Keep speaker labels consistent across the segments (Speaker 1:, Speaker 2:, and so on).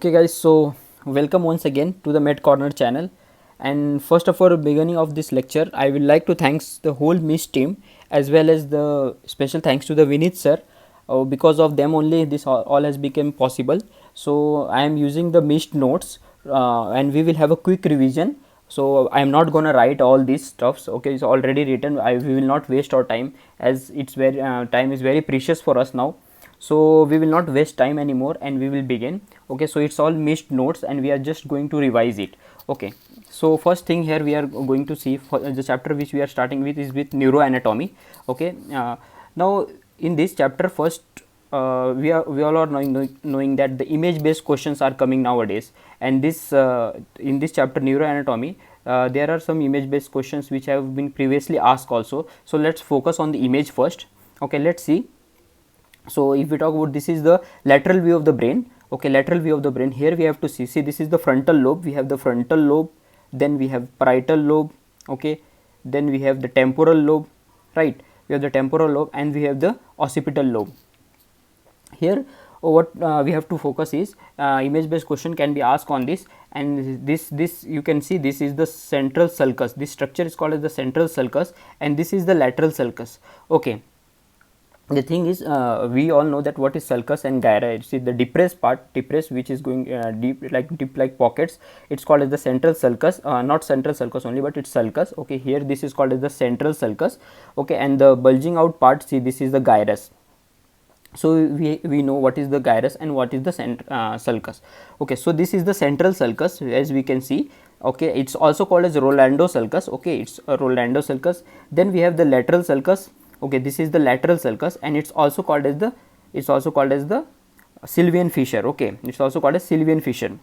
Speaker 1: Okay guys, so welcome once again to the Med Corner channel. And first of all, beginning of this lecture, I will like to thanks the whole MIST team as well as the special thanks to the Vinith sir. Because of them only this all has become possible. So I am using the MIST notes and we will have a quick revision. So I am not gonna write all these stuffs. Okay, it's already written. We will not waste our time as it's very time is very precious for us now. So we will not waste time anymore and we will begin. Okay, so it's all missed notes and we are just going to revise it. Okay, so first thing here we are going to see for the chapter which we are starting with is with neuroanatomy. Okay, now in this chapter first we all are knowing that the image based questions are coming nowadays, and this in this chapter neuroanatomy there are some image based questions which have been previously asked also. So let's focus on the image first. Okay, let's see. So if we talk about, this is the lateral view of the brain. Okay, lateral view of the brain. Here we have to see this is the frontal lobe. We have the frontal lobe, then we have parietal lobe. Okay, then we have the temporal lobe, right? We have the temporal lobe and we have the occipital lobe. Here what we have to focus is image based question can be asked on this, and this you can see this is the central sulcus. This structure is called as the central sulcus and this is the lateral sulcus. Okay, the thing is we all know that what is sulcus and gyra. See the depressed part, depressed, which is going deep like pockets, it's called as the central sulcus. Not central sulcus only, but it's sulcus. Okay, here this is called as the central sulcus. Okay, and the bulging out part, see this is the gyrus. So we know what is the gyrus and what is the sulcus. Okay, so this is the central sulcus, as we can see. Okay, it's also called as Rolando sulcus. Okay, it's a Rolando sulcus. Then we have the lateral sulcus. Okay, this is the lateral sulcus and it's also called as the Sylvian fissure. Okay, it's also called as Sylvian fissure.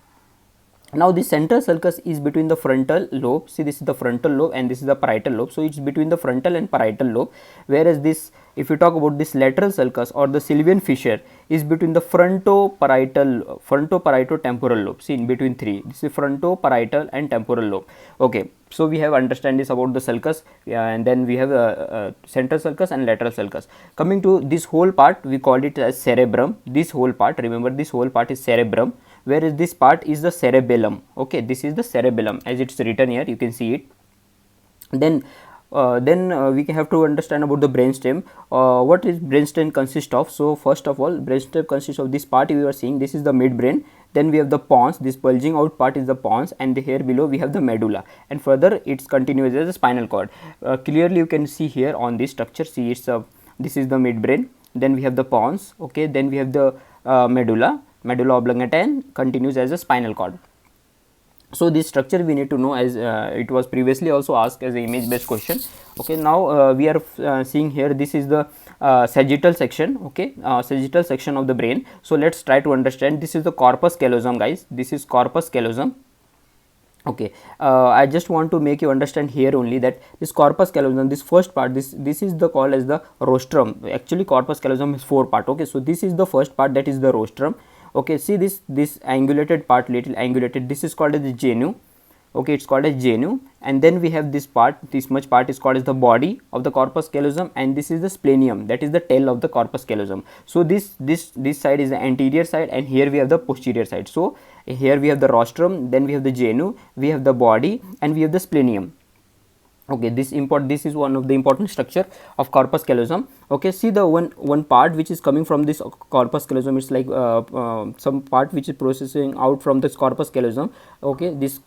Speaker 1: Now the central sulcus is between the frontal lobe. See, this is the frontal lobe and this is the parietal lobe. So it's between the frontal and parietal lobe, whereas this, if you talk about this lateral sulcus or the Sylvian fissure, is between the frontoparieto-temporal lobe. See, in between three, this is frontoparietal and temporal lobe. Okay, so we have understand this about the sulcus, and then we have central sulcus and lateral sulcus. Coming to this whole part, we called it as cerebrum. This whole part, remember, this whole part is cerebrum, whereas this part is the cerebellum. Okay, this is the cerebellum as it's written here, you can see it. Then we have to understand about the brainstem. What is brainstem consist of? So first of all, brainstem consists of this part you are seeing, this is the midbrain. Then we have the pons, this bulging out part is the pons, and here below we have the medulla, and further it's continuous as a spinal cord. Clearly you can see here on this structure, see it's this is the midbrain, then we have the pons. Okay, then we have the medulla oblongata, and continues as a spinal cord. So this structure we need to know, as it was previously also asked as an image based question. Okay, now we are seeing here, this is the sagittal section. Okay, sagittal section of the brain. So let's try to understand. This is the corpus callosum, guys. This is corpus callosum. Okay, I just want to make you understand here only that this corpus callosum, this first part, this is the called as the rostrum. Actually corpus callosum is 4 part. Okay, so this is the first part, that is the rostrum. Okay, see this angulated part, little angulated, this is called as the genu. Okay, it's called as genu. And then we have this part, this much part is called as the body of the corpus callosum, and this is the splenium, that is the tail of the corpus callosum. So this side is the anterior side, and here we have the posterior side. So here we have the rostrum, then we have the genu, we have the body, and we have the splenium. Okay, this is one of the important structure of corpus callosum. Okay, see the one part which is coming from this corpus callosum, it's like some part which is processing out from this corpus callosum. Okay, this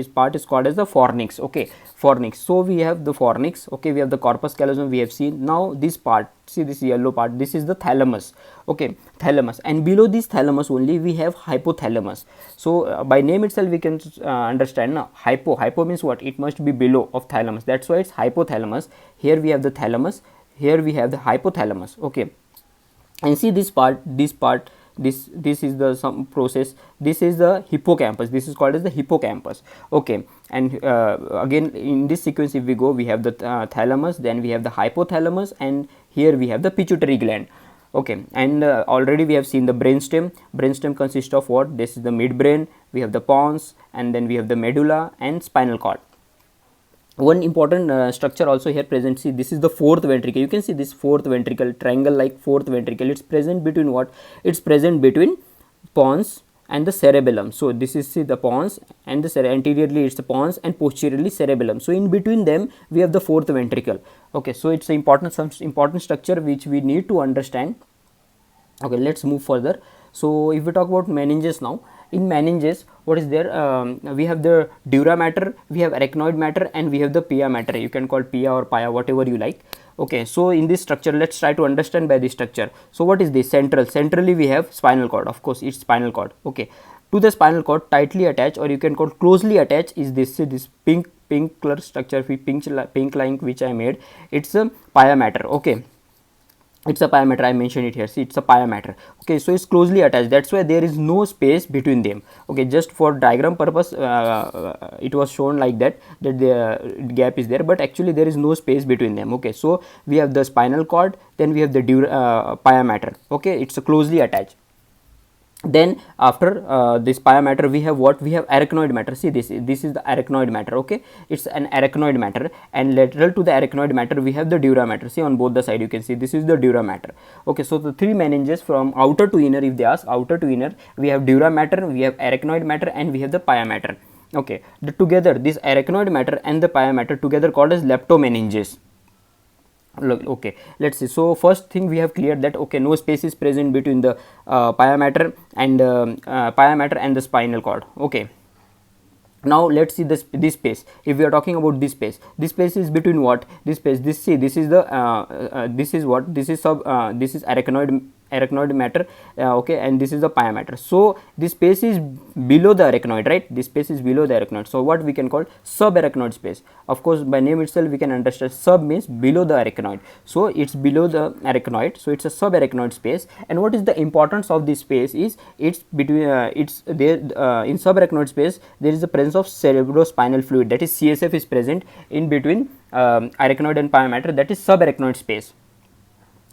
Speaker 1: part is called as the fornix. Okay, fornix. So we have the fornix. Okay, we have the corpus callosum, we have seen. Now this part, see this yellow part, this is the thalamus. Okay, thalamus, and below this thalamus only we have hypothalamus. So by name itself we can understand now. Hypo means what? It must be below of thalamus, that's why it's hypothalamus. Here we have the thalamus, here we have the hypothalamus. Okay, and see this part, this is the some process, this is the hippocampus, this is called as the hippocampus. Okay, and again in this sequence if we go, we have the thalamus, then we have the hypothalamus, and here we have the pituitary gland. Okay, and already we have seen the brainstem. Brainstem consists of what? This is the midbrain, we have the pons, and then we have the medulla and spinal cord. One important structure also here present, see this is the fourth ventricle. You can see this fourth ventricle, triangle like fourth ventricle. It's present between what? It's present between pons, and the cerebellum. So this is, see, the pons, and the anteriorly it's the pons and posteriorly cerebellum. So in between them we have the fourth ventricle. Okay, so it's some important structure which we need to understand. Okay, let's move further. So if we talk about meninges now, in meninges what is there, we have the dura mater, we have arachnoid matter, and we have the pia mater. You can call pia or pia, whatever you like. Okay, so in this structure let's try to understand by this structure. So what is this? Centrally we have spinal cord, of course it's spinal cord. Okay, to the spinal cord tightly attached, or you can call closely attached, is this pink color structure, pink line which I made. It's a pia mater. Okay, it's a pia mater, I mentioned it here. See, it's a pia mater. Okay, so it's closely attached, that's why there is no space between them. Okay, just for diagram purpose it was shown like that the gap is there, but actually there is no space between them. Okay, so we have the spinal cord, then we have the pia mater. Okay, it's closely attached. Then after this pia mater we have what? We have arachnoid matter. See, this is the arachnoid matter. Okay, it's an arachnoid matter, and lateral to the arachnoid matter we have the dura mater. See, on both the side you can see this is the dura mater. Okay, so the three meninges from outer to inner, if they ask outer to inner, we have dura mater, we have arachnoid matter, and we have the pia mater. Okay, together this arachnoid matter and the pia mater together called as leptomeninges. Okay, let's see. So first thing we have cleared that, okay, no space is present between the pia mater and the spinal cord. Okay, now let's see this space. If we are talking about this space is between what? This space, this is the this is what? This is this is arachnoid matter. Okay, and this is the pia mater. So this space is below the arachnoid, right? This space is below the arachnoid, so what we can call subarachnoid space. Of course, by name itself we can understand sub means below the arachnoid, so it's below the arachnoid, so it's a subarachnoid space. And what is the importance of this space is, it's between it's there in subarachnoid space there is the presence of cerebrospinal fluid, that is CSF is present in between arachnoid and pia mater, that is subarachnoid space.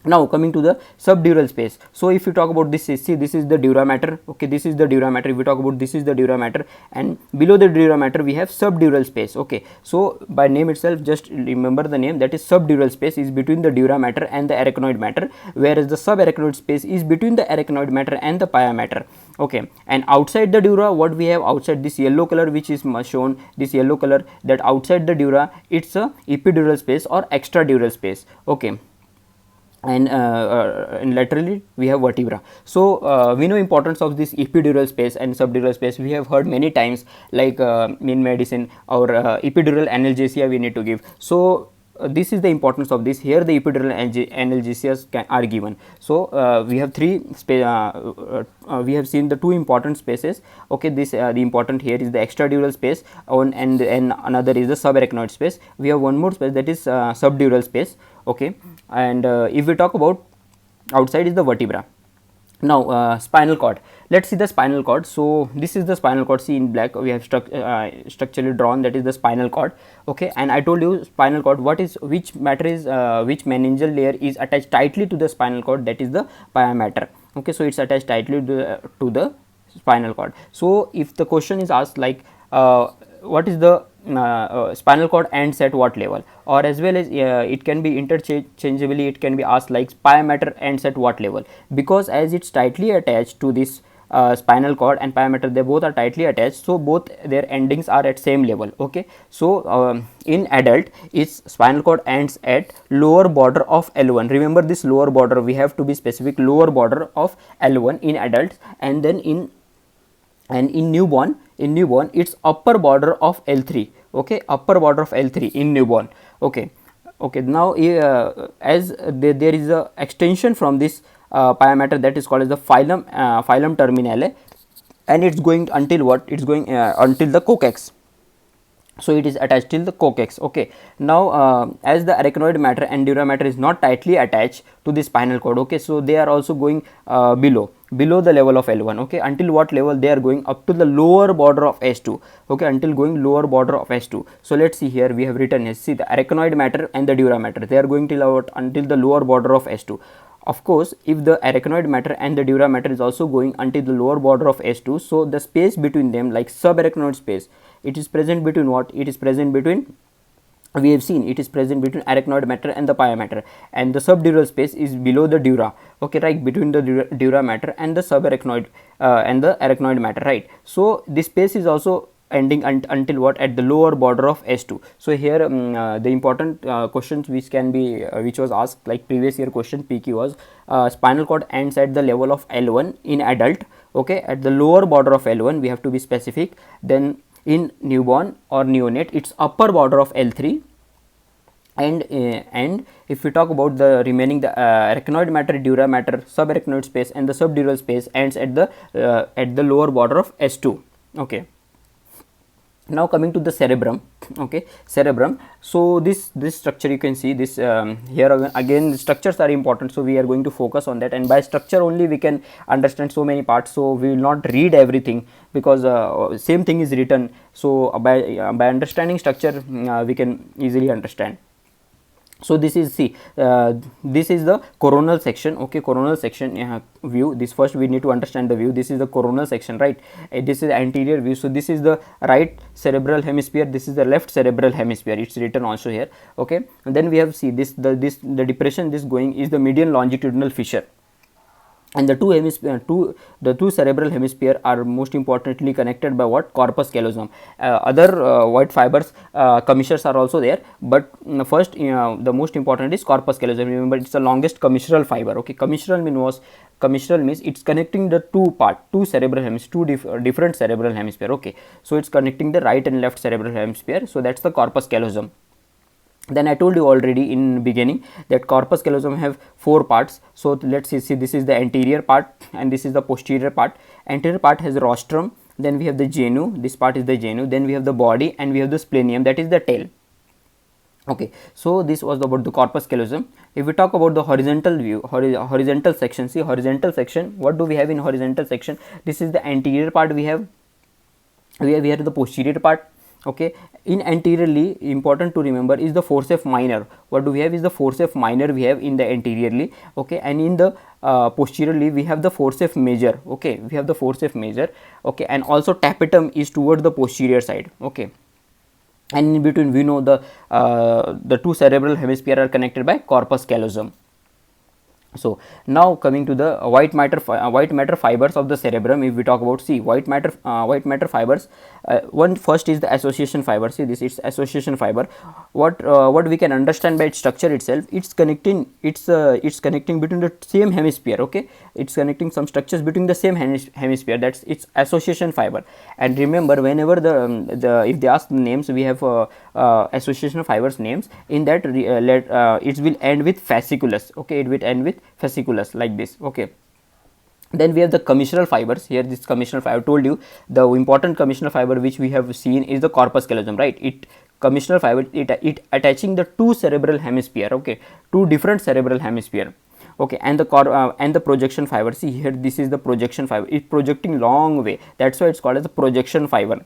Speaker 1: Now coming to the subdural space. So if you talk about this, see, this is the dura mater. Okay, this is the dura mater. If we talk about this is the dura mater, and below the dura mater we have subdural space. Okay, so by name itself, just remember the name, that is subdural space is between the dura mater and the arachnoid mater, whereas the subarachnoid space is between the arachnoid mater and the pia mater. Okay, and outside the dura, what we have outside, this yellow color which is shown, this yellow color, that outside the dura it's a epidural space or extradural space. Okay, and laterally we have vertebra. So we know importance of this epidural space and subdural space. We have heard many times, like in medicine, or epidural analgesia we need to give. So this is the importance of this. Here the epidural analgesias are given. So we have we have seen the two important spaces. Okay, this the important here is the extradural space, and another is the subarachnoid space. We have one more space, that is subdural space. Okay, and if we talk about outside is the vertebra. Now spinal cord, let's see the spinal cord. So this is the spinal cord. See, in black we have structurally drawn, that is the spinal cord. Okay, and I told you spinal cord, which matter is which meningeal layer is attached tightly to the spinal cord, that is the pia mater. Okay, so it's attached tightly to the spinal cord. So if the question is asked like what is the spinal cord ends at what level, or as well as it can be interchangeably, it can be asked like pia mater ends at what level, because as it's tightly attached to this spinal cord and pia mater, they both are tightly attached, so both their endings are at same level. Okay, so in adult its spinal cord ends at lower border of L1. Remember this lower border, we have to be specific, lower border of L1 in adults, and then in newborn it's upper border of L3. Okay, upper border of L3 in newborn. Okay, now as there is a extension from this pia mater, that is called as the phylum terminale, and it's going until what? It's going until the coccix. So it is attached till the coccix. Okay, now as the arachnoid matter and dura mater is not tightly attached to the spinal cord. Okay, so they are also going below the level of L1. Okay, until what level? They are going up to the lower border of S2. Okay, until going lower border of S2. So let's see here, we have written here, see, the arachnoid matter and the dura mater, they are going till until the lower border of S2. Of course, if the arachnoid matter and the dura mater is also going until the lower border of S2, so the space between them, like subarachnoid space, it is present between what? It is present between we have seen it is present between arachnoid matter and the pia matter, and the subdural space is below the dura, okay, right, between the dura matter and the subarachnoid and the arachnoid matter, right. So this space is also ending until what, at the lower border of S2. So here the important questions which can be which was asked, like previous year question PQ was spinal cord ends at the level of L1 in adult, okay, at the lower border of L1 we have to be specific. Then in newborn or neonate its upper border of L3, and if we talk about the remaining, the arachnoid matter, dura matter, subarachnoid space and the subdural space ends at the lower border of S2, okay. Now coming to the cerebrum, okay, cerebrum. So this structure you can see this here again structures are important, so we are going to focus on that, and by structure only we can understand so many parts. So we will not read everything because same thing is written, so by understanding structure we can easily understand. So this is, see, this is the coronal section, okay, coronal section view. This first we need to understand the view. This is the coronal section, right. This is the anterior view. So this is the right cerebral hemisphere, this is the left cerebral hemisphere, it's written also here, okay. And then we have, see, the depression this going is the median longitudinal fissure, and the two cerebral hemisphere are most importantly connected by what, corpus callosum. Other white fibers, commissures are also there, but first the most important is corpus callosum. Remember, it's the longest commissural fiber, okay. Commissural means it's connecting the two cerebral hemisphere, different cerebral hemisphere, okay. So it's connecting the right and left cerebral hemisphere, so that's the corpus callosum. Then I told you already in beginning that corpus callosum have 4 parts. So let's see, this is the anterior part and this is the posterior part. Anterior part has rostrum, then we have the genu, this part is the genu, then we have the body, and we have the splenium, that is the tail, okay. So this was about the corpus callosum. If we talk about the horizontal view, horizontal section, see, horizontal section, what do we have in horizontal section? This is the anterior part, we have the posterior part, okay. In anteriorly, important to remember is the forceps minor. What do we have is the forceps minor we have in the anteriorly, okay, and in the posteriorly we have the forceps major, okay, we have the forceps major, okay, and also tapetum is towards the posterior side, okay. And in between we know the two cerebral hemisphere are connected by corpus callosum. So now coming to the white matter fibers of the cerebrum. If we talk about, see, white matter fibers, one first is the association fiber. See, this is association fiber. What we can understand by its structure itself, it's connecting between the same hemisphere, okay, it's connecting some structures between the same hemisphere, that's its association fiber. And remember, whenever if they ask the names, we have association fibers names, in that it will end with fasciculus, okay, it will end with fasciculus like this, okay. Then we have the commissural fibers. Here this commissural fiber, I told you the important commissural fiber which we have seen is the corpus callosum, right. Commissural fiber, it attaching the two cerebral hemisphere, okay, two different cerebral hemisphere, okay, and the projection fiber. See here, this is the projection fiber, it's projecting long way, that's why it's called as the projection fiber.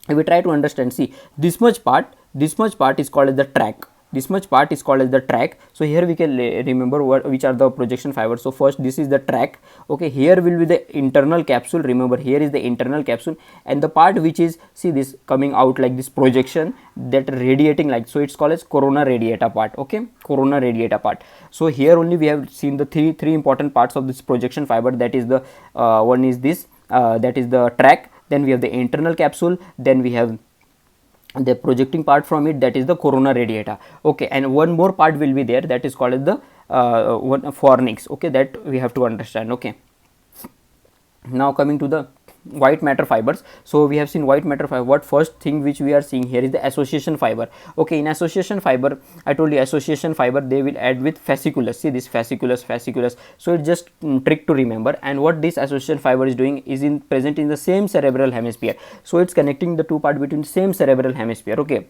Speaker 1: If we try to understand, see, this much part is called as the track, this much part is called as the track. So here we can remember which are the projection fibers. So first this is the track, okay, here will be the internal capsule, remember here is the internal capsule, and the part which is, see, this coming out like this projection, that radiating like, so it's called as corona radiata part, okay, corona radiata part. So here only we have seen the three important parts of this projection fiber, that is the one is this, that is the track, then we have the internal capsule, then we have the projecting part from it, that is the corona radiata, okay, and one more part will be there, that is called as the fornix, okay, that we have to understand, okay. Now coming to the white matter fibers. So we have seen white matter fiber. What first thing which we are seeing here is the association fiber, okay. In association fiber, I told you association fiber, they will add with fasciculus, see this fasciculus, so it's just trick to remember. And what this association fiber is doing is present in the same cerebral hemisphere, so it's connecting the two part between the same cerebral hemisphere, okay.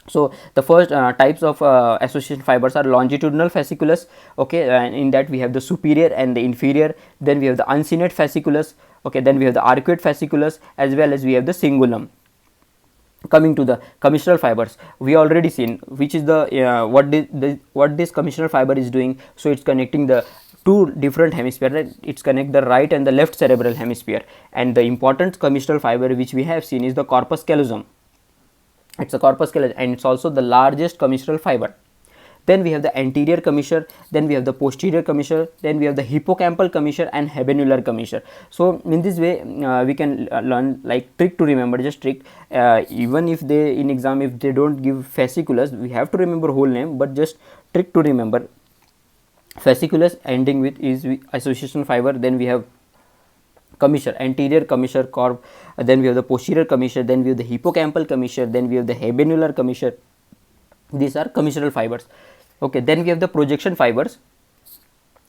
Speaker 1: So the first types of association fibers are longitudinal fasciculus, okay, and in that we have the superior and the inferior, then we have the uncinate fasciculus, okay, then we have the arcuate fasciculus, as well as we have the cingulum. Coming to the commissural fibers, we already seen which is the what this commissural fiber is doing. So it's connecting the two different hemisphere, right? It's connect the right and the left cerebral hemisphere. And the important commissural fiber which we have seen is the corpus callosum. It's a corpus callosum, and it's also the largest commissural fiber. Then we have the anterior commissure, then we have the posterior commissure, then we have the hippocampal commissure and habenular commissure. So in this way we can learn like trick to remember, just trick. Even if they in exam, if they don't give fasciculus, we have to remember whole name, but just trick to remember. Fasciculus ending with is association fiber, then we have commissure, anterior commissure corp, then we have the posterior commissure, then we have the hippocampal commissure, then we have the habenular commissure. These are commissural fibers. Okay, then we have the projection fibers.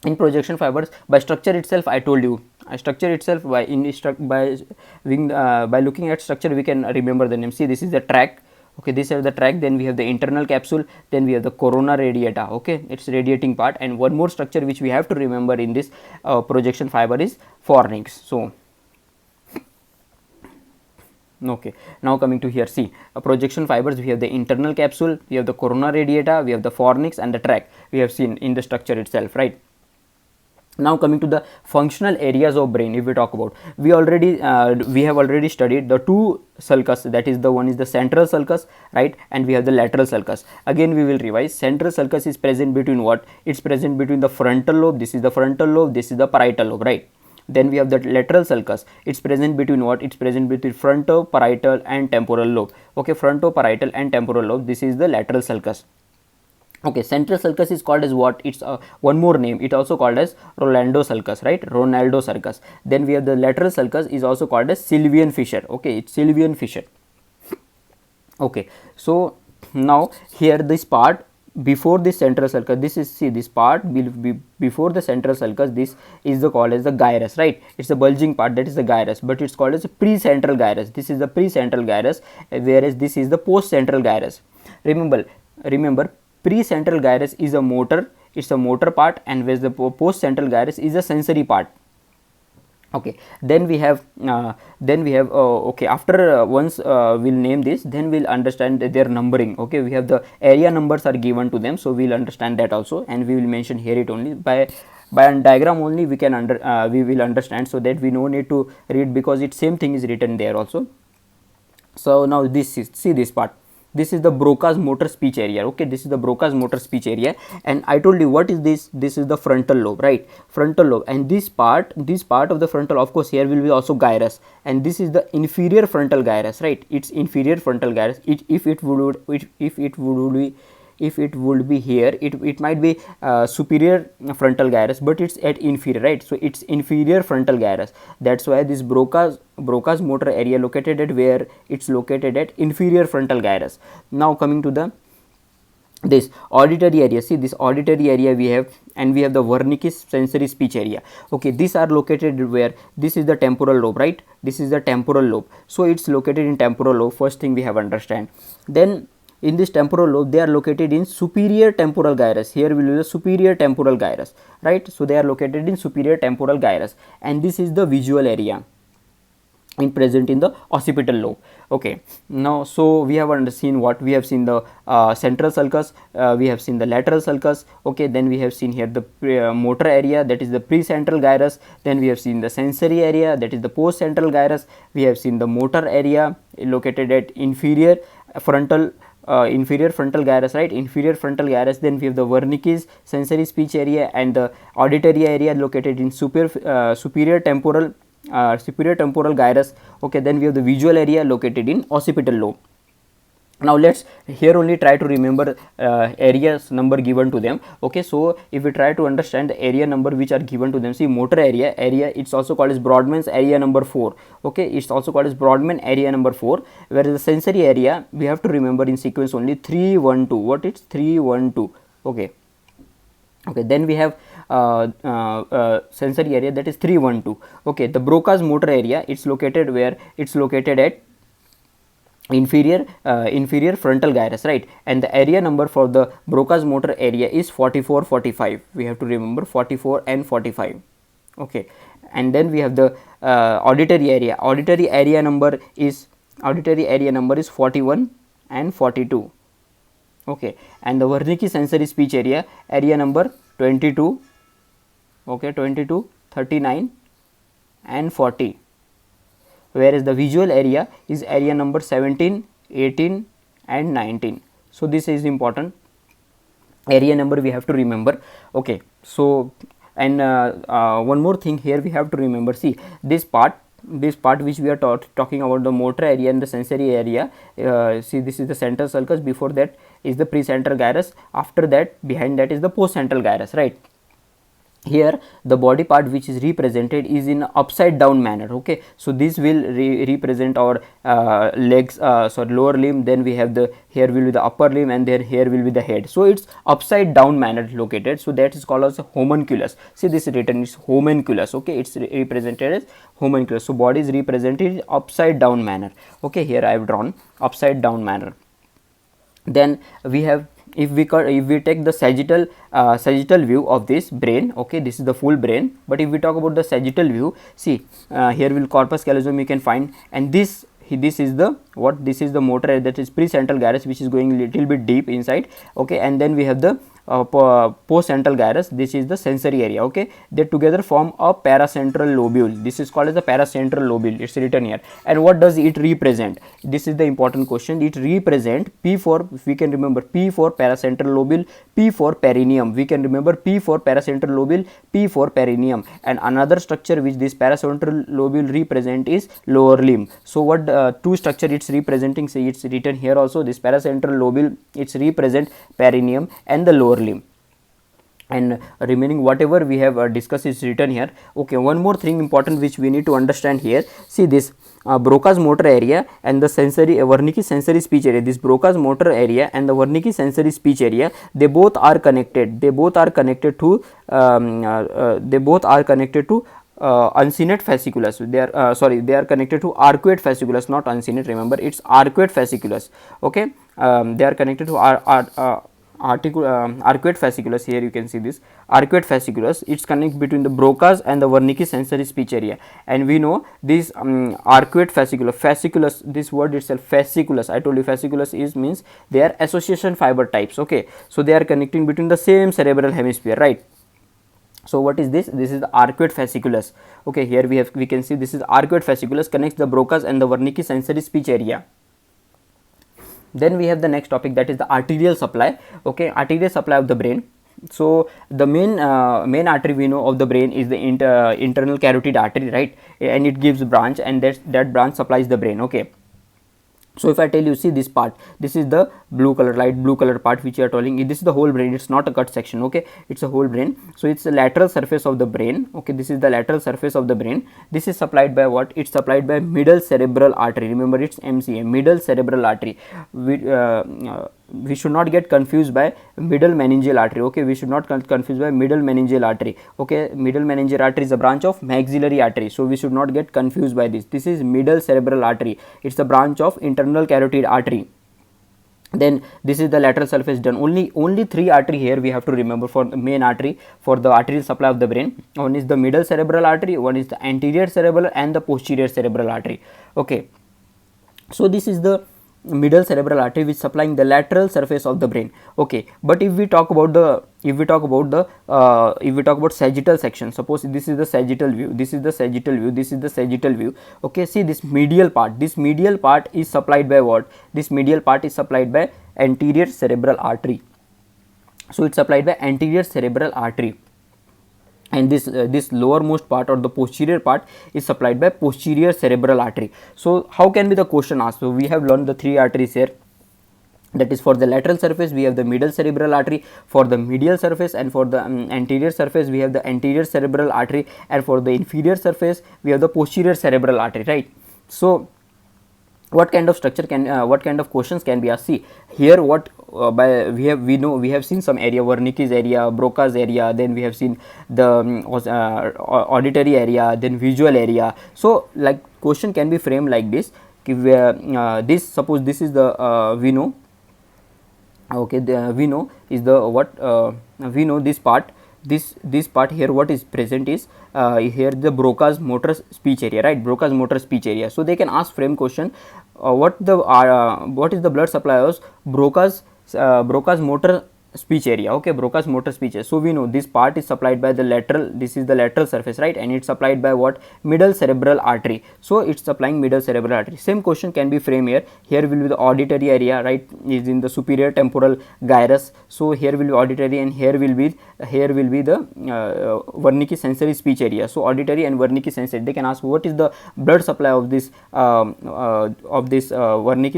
Speaker 1: In projection fibers, by structure itself, I told you, structure itself by by looking at structure we can remember the name. See, this is the tract. Okay, this is the tract, then we have the internal capsule, then we have the corona radiata. Okay, it's radiating part, and one more structure which we have to remember in this projection fiber is fornix. So okay, now coming to here, see, projection fibers, we have the internal capsule, we have the corona radiata, we have the fornix and the tract we have seen in the structure itself, right? Now coming to the functional areas of brain, if we talk about, we have already studied the two sulcus, that is the one is the central sulcus, right, and we have the lateral sulcus. Again we will revise. Central sulcus is present between what? It's present between the frontal lobe, this is the frontal lobe, this is the parietal lobe, right? Then we have the lateral sulcus. It's present between what? It's present between frontal, parietal and temporal lobe. Okay, frontal, parietal and temporal lobe. This is the lateral sulcus. Okay, central sulcus is called as what? It's one more name. It also called as Rolando sulcus, right? Ronaldo sulcus. Then we have the lateral sulcus is also called as Sylvian fissure. Okay, it's Sylvian fissure. Okay, so now here this part before the central sulcus, this is, see, this part before the central sulcus, this is the called as the gyrus, right? It's the bulging part, that is the gyrus, but it's called as pre-central gyrus. This is the pre-central gyrus, whereas this is the post-central gyrus. Remember pre-central gyrus is a motor, it's a motor part, and whereas the post-central gyrus is a sensory part. Okay, then we have okay, after once we'll name this, then we'll understand their numbering. Okay, we have the area numbers are given to them, so we'll understand that also, and we will mention here it only by a diagram only we can we will understand, so that we no need to read, because it same thing is written there also. So now this is, see this part, this is the Broca's motor speech area. Okay, this is the Broca's motor speech area, and I told you what is this? This is the frontal lobe, right? Frontal lobe, and this part of the frontal, of course here will be also gyrus, and this is the inferior frontal gyrus, right? It's inferior frontal gyrus. If it would be here, it might be superior frontal gyrus, but it's at inferior, right? So it's inferior frontal gyrus. That's why this Broca's motor area located at where? It's located at inferior frontal gyrus. Now coming to the this auditory area, see this auditory area we have, and we have the Wernicke's sensory speech area. Okay, these are located where? This is the temporal lobe, right? This is the temporal lobe, so it's located in temporal lobe. First thing we have understand. Then in this temporal lobe, they are located in superior temporal gyrus. Here we will use superior temporal gyrus, right? So they are located in superior temporal gyrus, and this is the visual area in present in the occipital lobe. Okay, now so we have seen what? We have seen the central sulcus, we have seen the lateral sulcus. Okay, then we have seen here the motor area, that is the precentral gyrus. Then we have seen the sensory area, that is the postcentral gyrus. We have seen the motor area located at inferior frontal gyrus, right? Inferior frontal gyrus. Then we have the Wernicke's sensory speech area, and the auditory area located in superior temporal gyrus. Okay, then we have the visual area located in occipital lobe. Now let's here only try to remember areas number given to them. Okay, so if we try to understand the area number which are given to them, see motor area, it's also called as Brodmann's area number 4. Okay, it's also called as Brodmann area number 4, whereas the sensory area we have to remember in sequence only 312. What? It's 312. Okay, then we have sensory area, that is 312. Okay, the Broca's motor area, it's located where? It's located at inferior frontal gyrus, right? And the area number for the Broca's motor area is 44, 45. We have to remember 44 and 45. Okay, and then we have the auditory area. Auditory area number is 41 and 42. Okay, and the Wernicke sensory speech area number 22. Okay, 22, 39 and 40. Whereas the visual area is area number 17, 18 and 19. So this is important area number we have to remember. Okay, so and one more thing here we have to remember, see this part which we are talking about, the motor area and the sensory area. See, this is the central sulcus, before that is the precentral gyrus, after that behind that is the postcentral gyrus, right? Here the body part which is represented is in upside down manner. Okay, so this will represent our legs, sorry, lower limb, then we have the, here will be the upper limb, and then here will be the head. So it's upside down manner located, so that is called as a homunculus. See, this written is homunculus. Okay, it's represented as homunculus. So body is represented upside down manner. Okay, here I have drawn upside down manner. Then we have, if we take the sagittal view of this brain, okay, this is the full brain, but if we talk about the sagittal view, see here will corpus callosum you can find, and this is the what, this is the motor area, that is precentral gyrus, which is going little bit deep inside. Okay, and then we have the postcentral gyrus, this is the sensory area. Okay, they together form a paracentral lobule. This is called as the paracentral lobule, it's written here. And what does it represent? This is the important question. It represent P for, if we can remember, P for paracentral lobule, P for perineum. We can remember P for paracentral lobule, P for perineum. And another structure which this paracentral lobule represent is lower limb. So what two structure it's representing, say it's written here also, this paracentral lobule, it's represent perineum and the lower limb, and remaining whatever we have discussed is written here. Okay, one more thing important which we need to understand here, see this Broca's motor area and the sensory Wernicke's sensory speech area. This Broca's motor area and the Wernicke's sensory speech area, they both are connected, they both are connected to uncinate fasciculus. They are they are connected to arcuate fasciculus, not uncinate, remember it's arcuate fasciculus. Okay, they are connected to arcuate fasciculus. Here you can see this arcuate fasciculus, it's connect between the Broca's and the Wernicke's sensory speech area. And we know this arcuate fasciculus, this word itself, fasciculus, I told you fasciculus is means they are association fiber types. Okay, so they are connecting between the same cerebral hemisphere, right? So what is this? This is the arcuate fasciculus. Okay, here we can see this is arcuate fasciculus, connects the Broca's and the Wernicke's sensory speech area. Then we have the next topic, that is the arterial supply. Okay, arterial supply of the brain. So the main artery we know of the brain is the internal carotid artery, right? And it gives branch, and that branch supplies the brain. Okay, so if I tell you, see this part, this is the blue color, light blue color part which you are telling, this is the whole brain, it's not a cut section. Okay, it's a whole brain. So it's the lateral surface of the brain. Okay, this is the lateral surface of the brain. This is supplied by what? It's supplied by middle cerebral artery. Remember, it's MCA, middle cerebral artery. We should not get confused by middle meningeal artery. Okay, we should not confused by middle meningeal artery. Okay, middle meningeal artery is a branch of maxillary artery, so we should not get confused by this. This is middle cerebral artery, it's a branch of internal carotid artery. Then this is the lateral surface done. Only three artery here we have to remember for the main artery, for the arterial supply of the brain. One is the middle cerebral artery, one is the anterior cerebral, and the posterior cerebral artery. Okay, so this is the middle cerebral artery which supplying the lateral surface of the brain. Okay, but if we talk about sagittal section, suppose this is the sagittal view, this is the sagittal view, this is the sagittal view. Okay, see this medial part, is supplied by what? This medial part is supplied by anterior cerebral artery. So it's supplied by anterior cerebral artery, and this lowermost part or the posterior part is supplied by posterior cerebral artery. So how can be the question asked? So we have learned the three arteries here, that is for the lateral surface we have the middle cerebral artery, for the medial surface and for the anterior surface we have the anterior cerebral artery, and for the inferior surface we have the posterior cerebral artery, right? So what kind of structure can what kind of questions can be asked? See here, what we have seen some area, Wernicke's area, Broca's area, then we have seen the auditory area, then visual area. So like question can be framed like this, this, suppose this is the we know, okay, we know is the what we know this part, this part here, what is present is here the Broca's motor speech area, right? Broca's motor speech area. So they can ask frame question, what is the blood supply of Broca's motor speech area. Okay, Broca's motor speech area. So we know this part is supplied by the lateral, this is the lateral surface, right, and it's supplied by what, middle cerebral artery. So it's supplying middle cerebral artery. Same question can be framed here. Here will be the auditory area, right, is in the superior temporal gyrus. So here will be auditory, and here will be the Wernicke sensory speech area. So auditory and Wernicke sensory, they can ask what is the blood supply of this Wernicke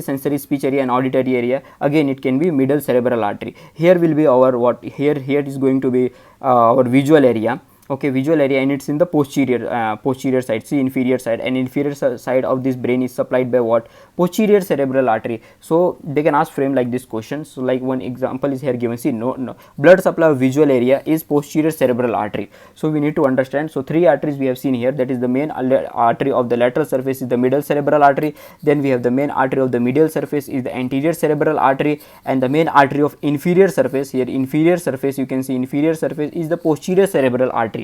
Speaker 1: sensory speech area and auditory area. Again, it can be middle cerebral artery. Here will be our what, here is going to be our visual area. Okay, visual area, and it's in the posterior side, see inferior side, and inferior side of this brain is supplied by what, posterior cerebral artery. So they can ask frame like this question. So like one example is here given, see, no blood supply of visual area is posterior cerebral artery. So we need to understand. So three arteries we have seen here, that is the main artery of the lateral surface is the middle cerebral artery, then we have the main artery of the medial surface is the anterior cerebral artery, and the main artery of inferior surface, here inferior surface, you can see inferior surface is the posterior cerebral artery.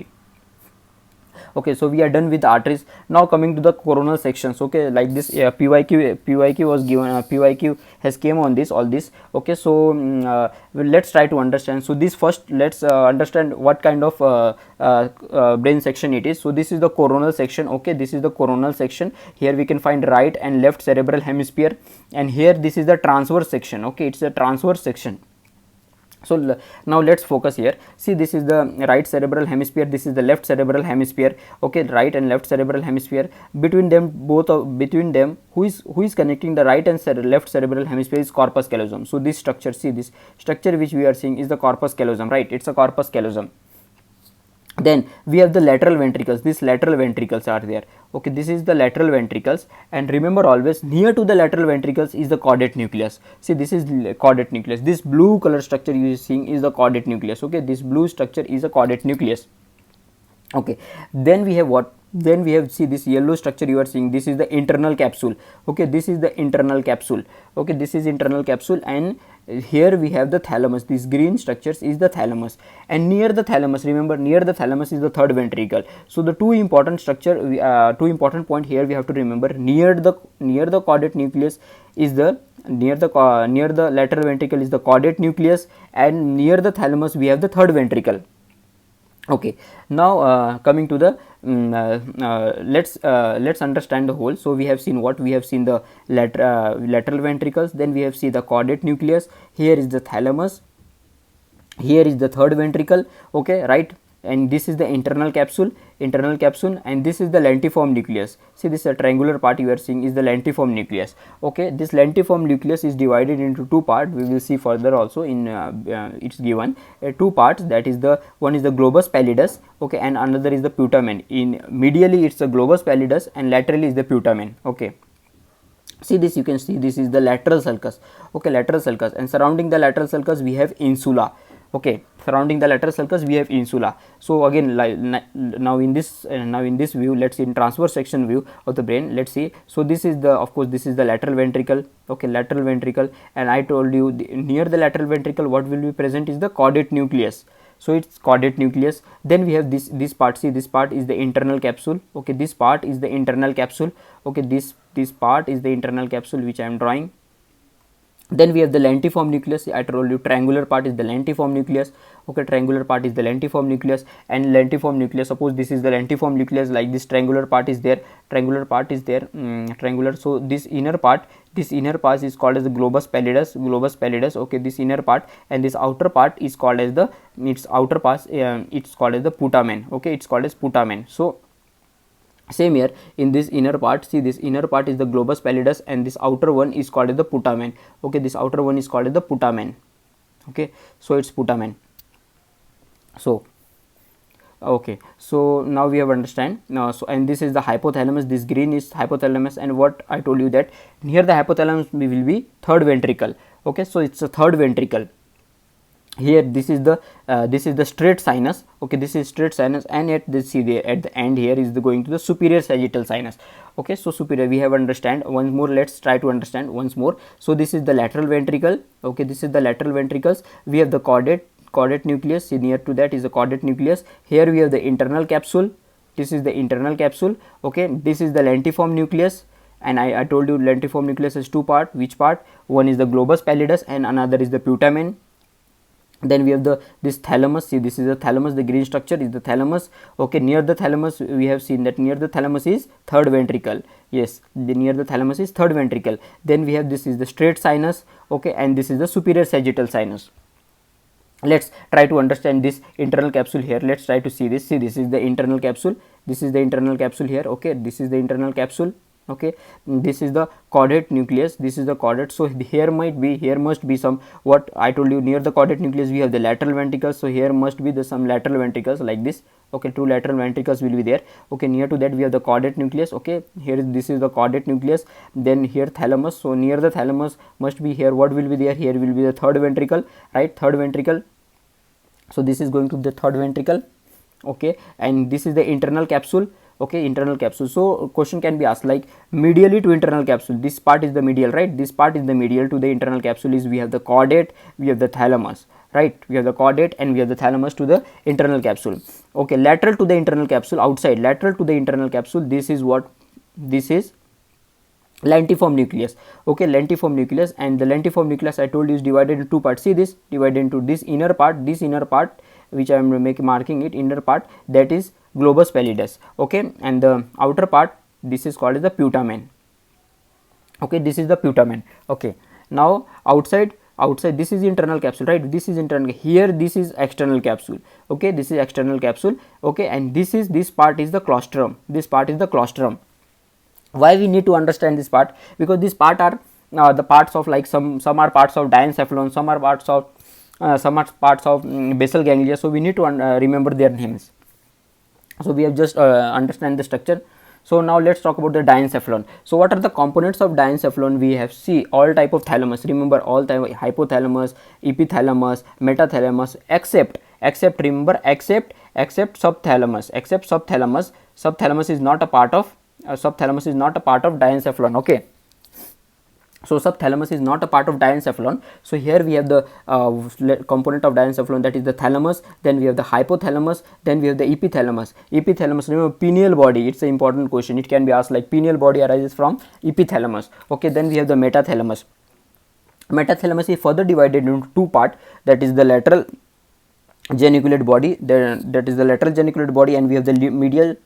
Speaker 1: Okay, so we are done with the arteries. Now coming to the coronal sections. Okay, like this PYQ was given, PYQ has came on this, all this. Okay, so let's try to understand. So this first, let's understand what kind of brain section it is. So this is the coronal section. Okay, this is the coronal section. Here we can find right and left cerebral hemisphere, and here this is the transverse section. Okay, it's a transverse section. So now let's focus here. See, this is the right cerebral hemisphere, this is the left cerebral hemisphere. Okay, right and left cerebral hemisphere. Between them, who is connecting the right and left cerebral hemisphere is corpus callosum. So this structure, see, this structure which we are seeing is the corpus callosum, right? It's a corpus callosum. Then we have the lateral ventricles. These lateral ventricles are there. Okay, this is the lateral ventricles, and remember always near to the lateral ventricles is the caudate nucleus. See, this is caudate nucleus. This blue color structure you are seeing is the caudate nucleus. Okay, this blue structure is a caudate nucleus. Okay, then we have what, then we have, see, this yellow structure you are seeing, this is the internal capsule. Okay, this is the internal capsule. Okay, this is internal capsule, and here we have the thalamus. These green structures is the thalamus, and near the thalamus, remember, near the thalamus is the third ventricle. So the two important structure, two important point here we have to remember. Near the caudate nucleus is the near the lateral ventricle is the caudate nucleus, and near the thalamus we have the third ventricle. Okay, now coming to the let's understand the whole. So we have seen what, we have seen the lateral ventricles, then we have seen the caudate nucleus, here is the thalamus, here is the third ventricle. Okay, right, and this is the internal capsule, and this is the lentiform nucleus. See, this triangular part you are seeing is the lentiform nucleus. Okay, this lentiform nucleus is divided into two parts. We will see further also in it's given two parts, that is the one is the globus pallidus, okay, and another is the putamen. In medially it's the globus pallidus and laterally is the putamen. Okay, see this, you can see this is the lateral sulcus. Okay, lateral sulcus, and surrounding the lateral sulcus we have insula. Okay, surrounding the lateral sulcus we have insula. So again, now in this view, let's see, in transverse section view of the brain, let's see. So this is the, of course, this is the lateral ventricle. Okay, lateral ventricle, and I told you near the lateral ventricle what will be present is the caudate nucleus. So it's caudate nucleus. Then we have this part. See, this part is the internal capsule. Okay, this part is the internal capsule. Okay, this part is the internal capsule which I am drawing. Then we have the lentiform nucleus. I told you triangular part is the lentiform nucleus. Okay, triangular part is the lentiform nucleus, and lentiform nucleus, suppose this is the lentiform nucleus, like this triangular part is there, triangular. So this inner part is called as the globus pallidus. Okay, this inner part, and this outer part is called as the, its outer part it's called as the putamen. Okay, it's called as putamen. So same here, in this inner part, see, this inner part is the globus pallidus, and this outer one is called as the putamen. Okay, this outer one is called as the putamen. Okay, so it's putamen. So okay, so now we have understand now. So, and this is the hypothalamus, this green is hypothalamus, and what I told you that near the hypothalamus we will be third ventricle. Okay, so it's a third ventricle. Here this is the straight sinus. Okay, this is straight sinus, and at the, see there at the end here is the going to the superior sagittal sinus. Okay, so superior we have understand. Once more, let's try to understand once more. So this is the lateral ventricle. Okay, this is the lateral ventricles. We have the caudate nucleus. See, near to that is the caudate nucleus. Here we have the internal capsule. This is the internal capsule. Okay, this is the lentiform nucleus, and I told you lentiform nucleus is two part. Which part? One is the globus pallidus and another is the putamen. Then we have this thalamus. See, this is the thalamus, the green structure is the thalamus. Okay, near the thalamus we have seen that near the thalamus is third ventricle. Yes, near the thalamus is third ventricle. Then we have this is the straight sinus. Okay, and this is the superior sagittal sinus. Let's try to understand this internal capsule here. Let's try to see this. See, this is the internal capsule, this is the internal capsule here. Okay, this is the internal capsule. Okay, this is the caudate nucleus, this is the caudate. So here must be some, what I told you, near the caudate nucleus we have the lateral ventricles. So here must be the some lateral ventricles like this. Okay, two lateral ventricles will be there. Okay, near to that we have the caudate nucleus. Okay, here this is the caudate nucleus. Then here thalamus. So near the thalamus must be here, what will be there, here will be the third ventricle, right, third ventricle. So this is going to the third ventricle. Okay, and this is the internal capsule. Okay, internal capsule. So question can be asked like medially to internal capsule, this part is the medial, right, this part is the medial to the internal capsule. Is we have the caudate, we have the thalamus, right, we have the caudate and we have the thalamus to the internal capsule. Okay, lateral to the internal capsule, outside, lateral to the internal capsule, this is what, this is lentiform nucleus. Okay, lentiform nucleus, and the lentiform nucleus I told you is divided into two parts. See, this divided into this inner part which I am marking it, inner part, that is globus pallidus. Okay, and the outer part, this is called as the putamen. Okay, this is the putamen. Okay, now outside this is internal capsule, right, this is internal, here this is external capsule. Okay, this is external capsule. Okay, and this part is the claustrum, this part is the claustrum. Why we need to understand this part? Because this part are the parts of, like some are parts of diencephalon, some are parts of basal ganglia. So we need to remember their names. So we have just understand the structure. So now let's talk about the diencephalon. So what are the components of diencephalon? We have, see, all type of thalamus, remember all type, hypothalamus, epithalamus, metathalamus, except subthalamus, subthalamus is not a part of diencephalon. Okay, so subthalamus is not a part of diencephalon. So here we have the component of diencephalon, that is the thalamus, then we have the hypothalamus, then we have the epithalamus. Remember pineal body, it's an important question, it can be asked like pineal body arises from epithalamus. Okay, then we have the metathalamus. Metathalamus is further divided into two parts, that is the lateral geniculate body, that is the lateral geniculate body, and we have the medial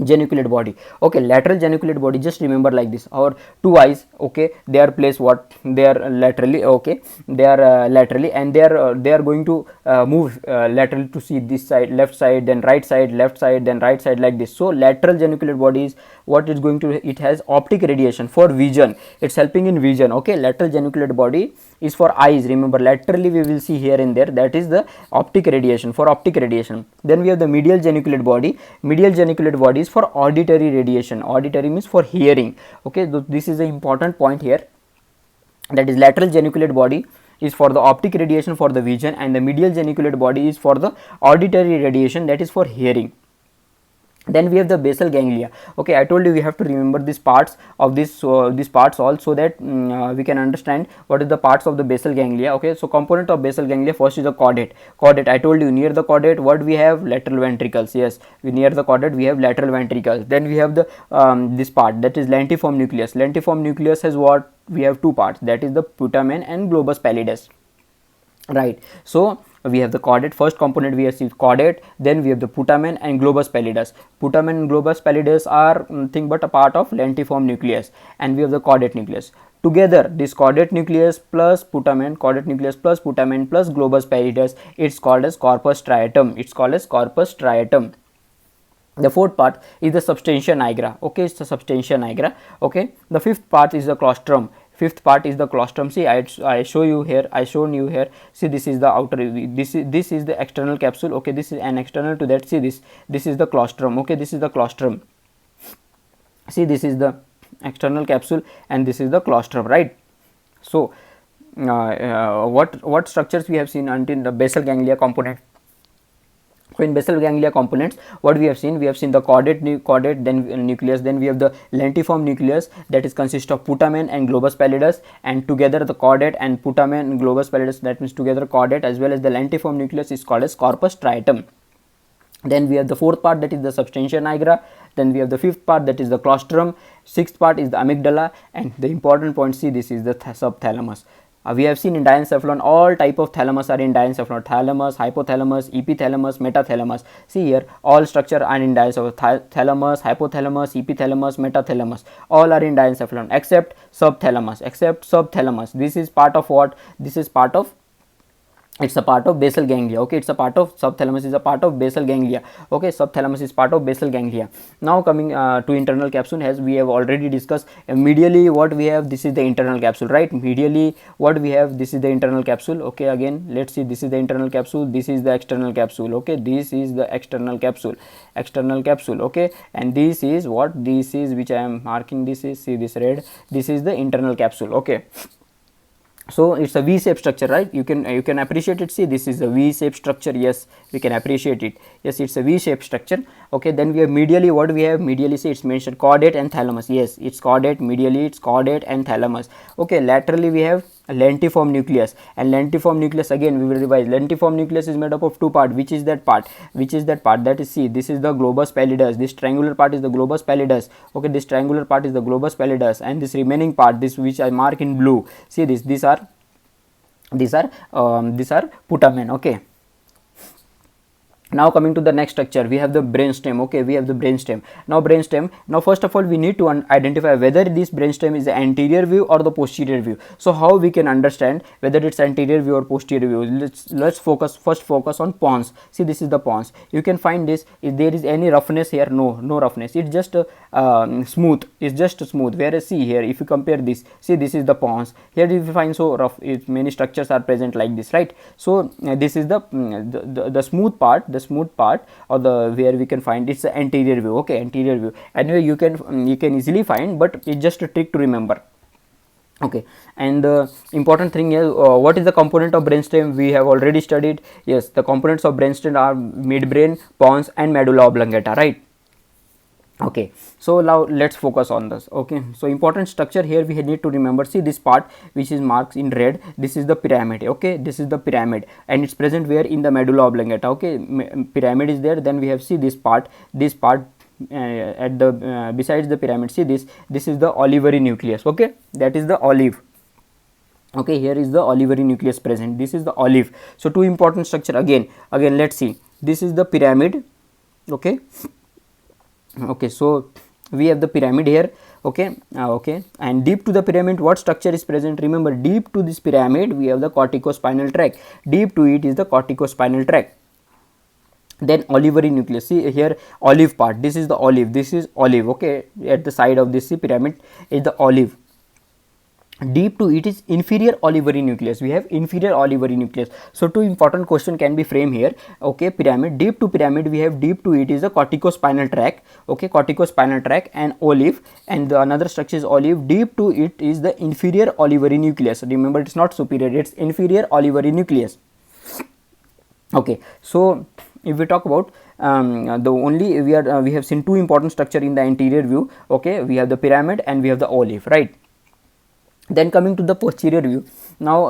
Speaker 1: geniculate body. Okay, lateral geniculate body, just remember like this, our two eyes, okay, they are placed, what, they are laterally. Okay, they are laterally, and they are going to move laterally to see this side, left side, then right side, left side, then right side, like this. So lateral geniculate body is what it's going to, it has optic radiation for vision, it's helping in vision. Okay, lateral geniculate body is for eyes, remember laterally we will see here and there, that is the optic radiation, for optic radiation. Then we have the medial geniculate body. Medial geniculate body is for auditory radiation, auditory means for hearing. Okay, this is an important point here, that is lateral geniculate body is for the optic radiation for the vision, and the medial geniculate body is for the auditory radiation, that is for hearing. Then we have the basal ganglia. Okay, I told you we have to remember these parts of these parts all, so that we can understand what is the parts of the basal ganglia. Okay, so component of basal ganglia, first is the caudate. I told you near the caudate what we have, lateral ventricles. Yes, near the caudate we have lateral ventricles. Then we have the this part, that is lentiform nucleus. Lentiform nucleus has what, we have two parts, that is the putamen and globus pallidus, right. So we have the caudate, first component we have seen caudate, then we have the putamen and globus pallidus. Putamen and globus pallidus are nothing but a part of lentiform nucleus, and we have the caudate nucleus. Together this caudate nucleus plus putamen, plus globus pallidus, it's called as corpus striatum. The fourth part is the substantia nigra. Okay, it's the substantia nigra. Okay, the fifth part is the claustrum. See, I show you here, see, this is the outer, this is the external capsule. Okay, this is an external to that. See, this is the claustrum. Okay, this is the claustrum. See, this is the external capsule and this is the claustrum, right. So what structures we have seen until the basal ganglia component. So in basal ganglia components, what we have seen the caudate then nucleus, then we have the lentiform nucleus, that is consist of putamen and globus pallidus, and together the caudate and putamen and globus pallidus, that means together caudate as well as the lentiform nucleus is called as corpus striatum. Then we have the fourth part, that is the substantia nigra. Then we have the fifth part, that is the claustrum. Sixth part is the amygdala, and the important point, see, this is the subthalamus. We have seen in diencephalon all type of thalamus are in diencephalon: thalamus, hypothalamus, epithalamus, metathalamus. See here, all structure are in diencephalon: thalamus, hypothalamus, epithalamus, metathalamus, all are in diencephalon except subthalamus. This is part of what? This is part of, it's a part of basal ganglia. Okay, it's a part of, subthalamus is a part of basal ganglia. Okay, subthalamus is part of basal ganglia. Now coming to internal capsule, as we have already discussed, medially what we have, this is the internal capsule, right? Medially what we have, this is the internal capsule. Okay, again let's see, this is the internal capsule, this is the external capsule. Okay, this is the external capsule, okay, and this is what, this is which I am marking, this is, see this red, this is the internal capsule. Okay, so it's a V-shaped structure, right? You can appreciate it. See, this is a V-shaped structure. Yes, we can appreciate it. Yes, it's a V-shaped structure. Okay, then we have medially, what we have medially, see it's mentioned caudate and thalamus. Yes, it's caudate, medially it's caudate and thalamus. Okay, laterally we have lentiform nucleus, and lentiform nucleus, again we will revise, lentiform nucleus is made up of two parts. Which is that part? That is, see, this is the globus pallidus, this triangular part is the globus pallidus. Okay, this triangular part is the globus pallidus, and this remaining part, this which I mark in blue, see this, these are putamen. Okay, now coming to the next structure, we have the brainstem. Okay, we have the brainstem. Now brainstem, now first of all we need to identify whether this brainstem is the anterior view or the posterior view. So how we can understand whether it's anterior view or posterior view? Let's focus on pons. See, this is the pons. You can find this, if there is any roughness here, no roughness, it's just smooth, it's just smooth. Whereas see here, if you compare this, see this is the pons. Here if you find so rough, many structures are present like this, right? So this is the smooth part, or the where we can find it's the anterior view. Okay, anterior view. Anyway, you can easily find, but it's just a trick to remember. Okay, and the important thing is, what is the component of brainstem? We have already studied. Yes, the components of brainstem are midbrain, pons, and medulla oblongata, right? Okay, so now let's focus on this. Okay, so important structure here we need to remember. See this part which is marked in red, this is the pyramid. Okay, this is the pyramid, and it's present where? In the medulla oblongata. Okay, pyramid is there. Then we have, see this part at the besides the pyramid, see this is the olivary nucleus. Okay, that is the olive. Okay, here is the olivary nucleus present, this is the olive. So two important structure, again let's see, this is the pyramid. Okay, so we have the pyramid here. Okay, and deep to the pyramid, what structure is present? Remember, deep to this pyramid we have the corticospinal tract. Deep to it is the corticospinal tract. Then olivary nucleus, see here, olive part, this is the olive, okay, at the side of this pyramid is the olive. Deep to it is inferior olivary nucleus. We have inferior olivary nucleus. So two important question can be framed here. Okay, pyramid, deep to pyramid we have, deep to it is the corticospinal tract. Okay, corticospinal tract and olive, and the another structure is olive. Deep to it is the inferior olivary nucleus. Remember, it's not superior, it's inferior olivary nucleus. Okay, so if we talk about we have seen two important structure in the anterior view. Okay, we have the pyramid and we have the olive, right? Then coming to the posterior view, now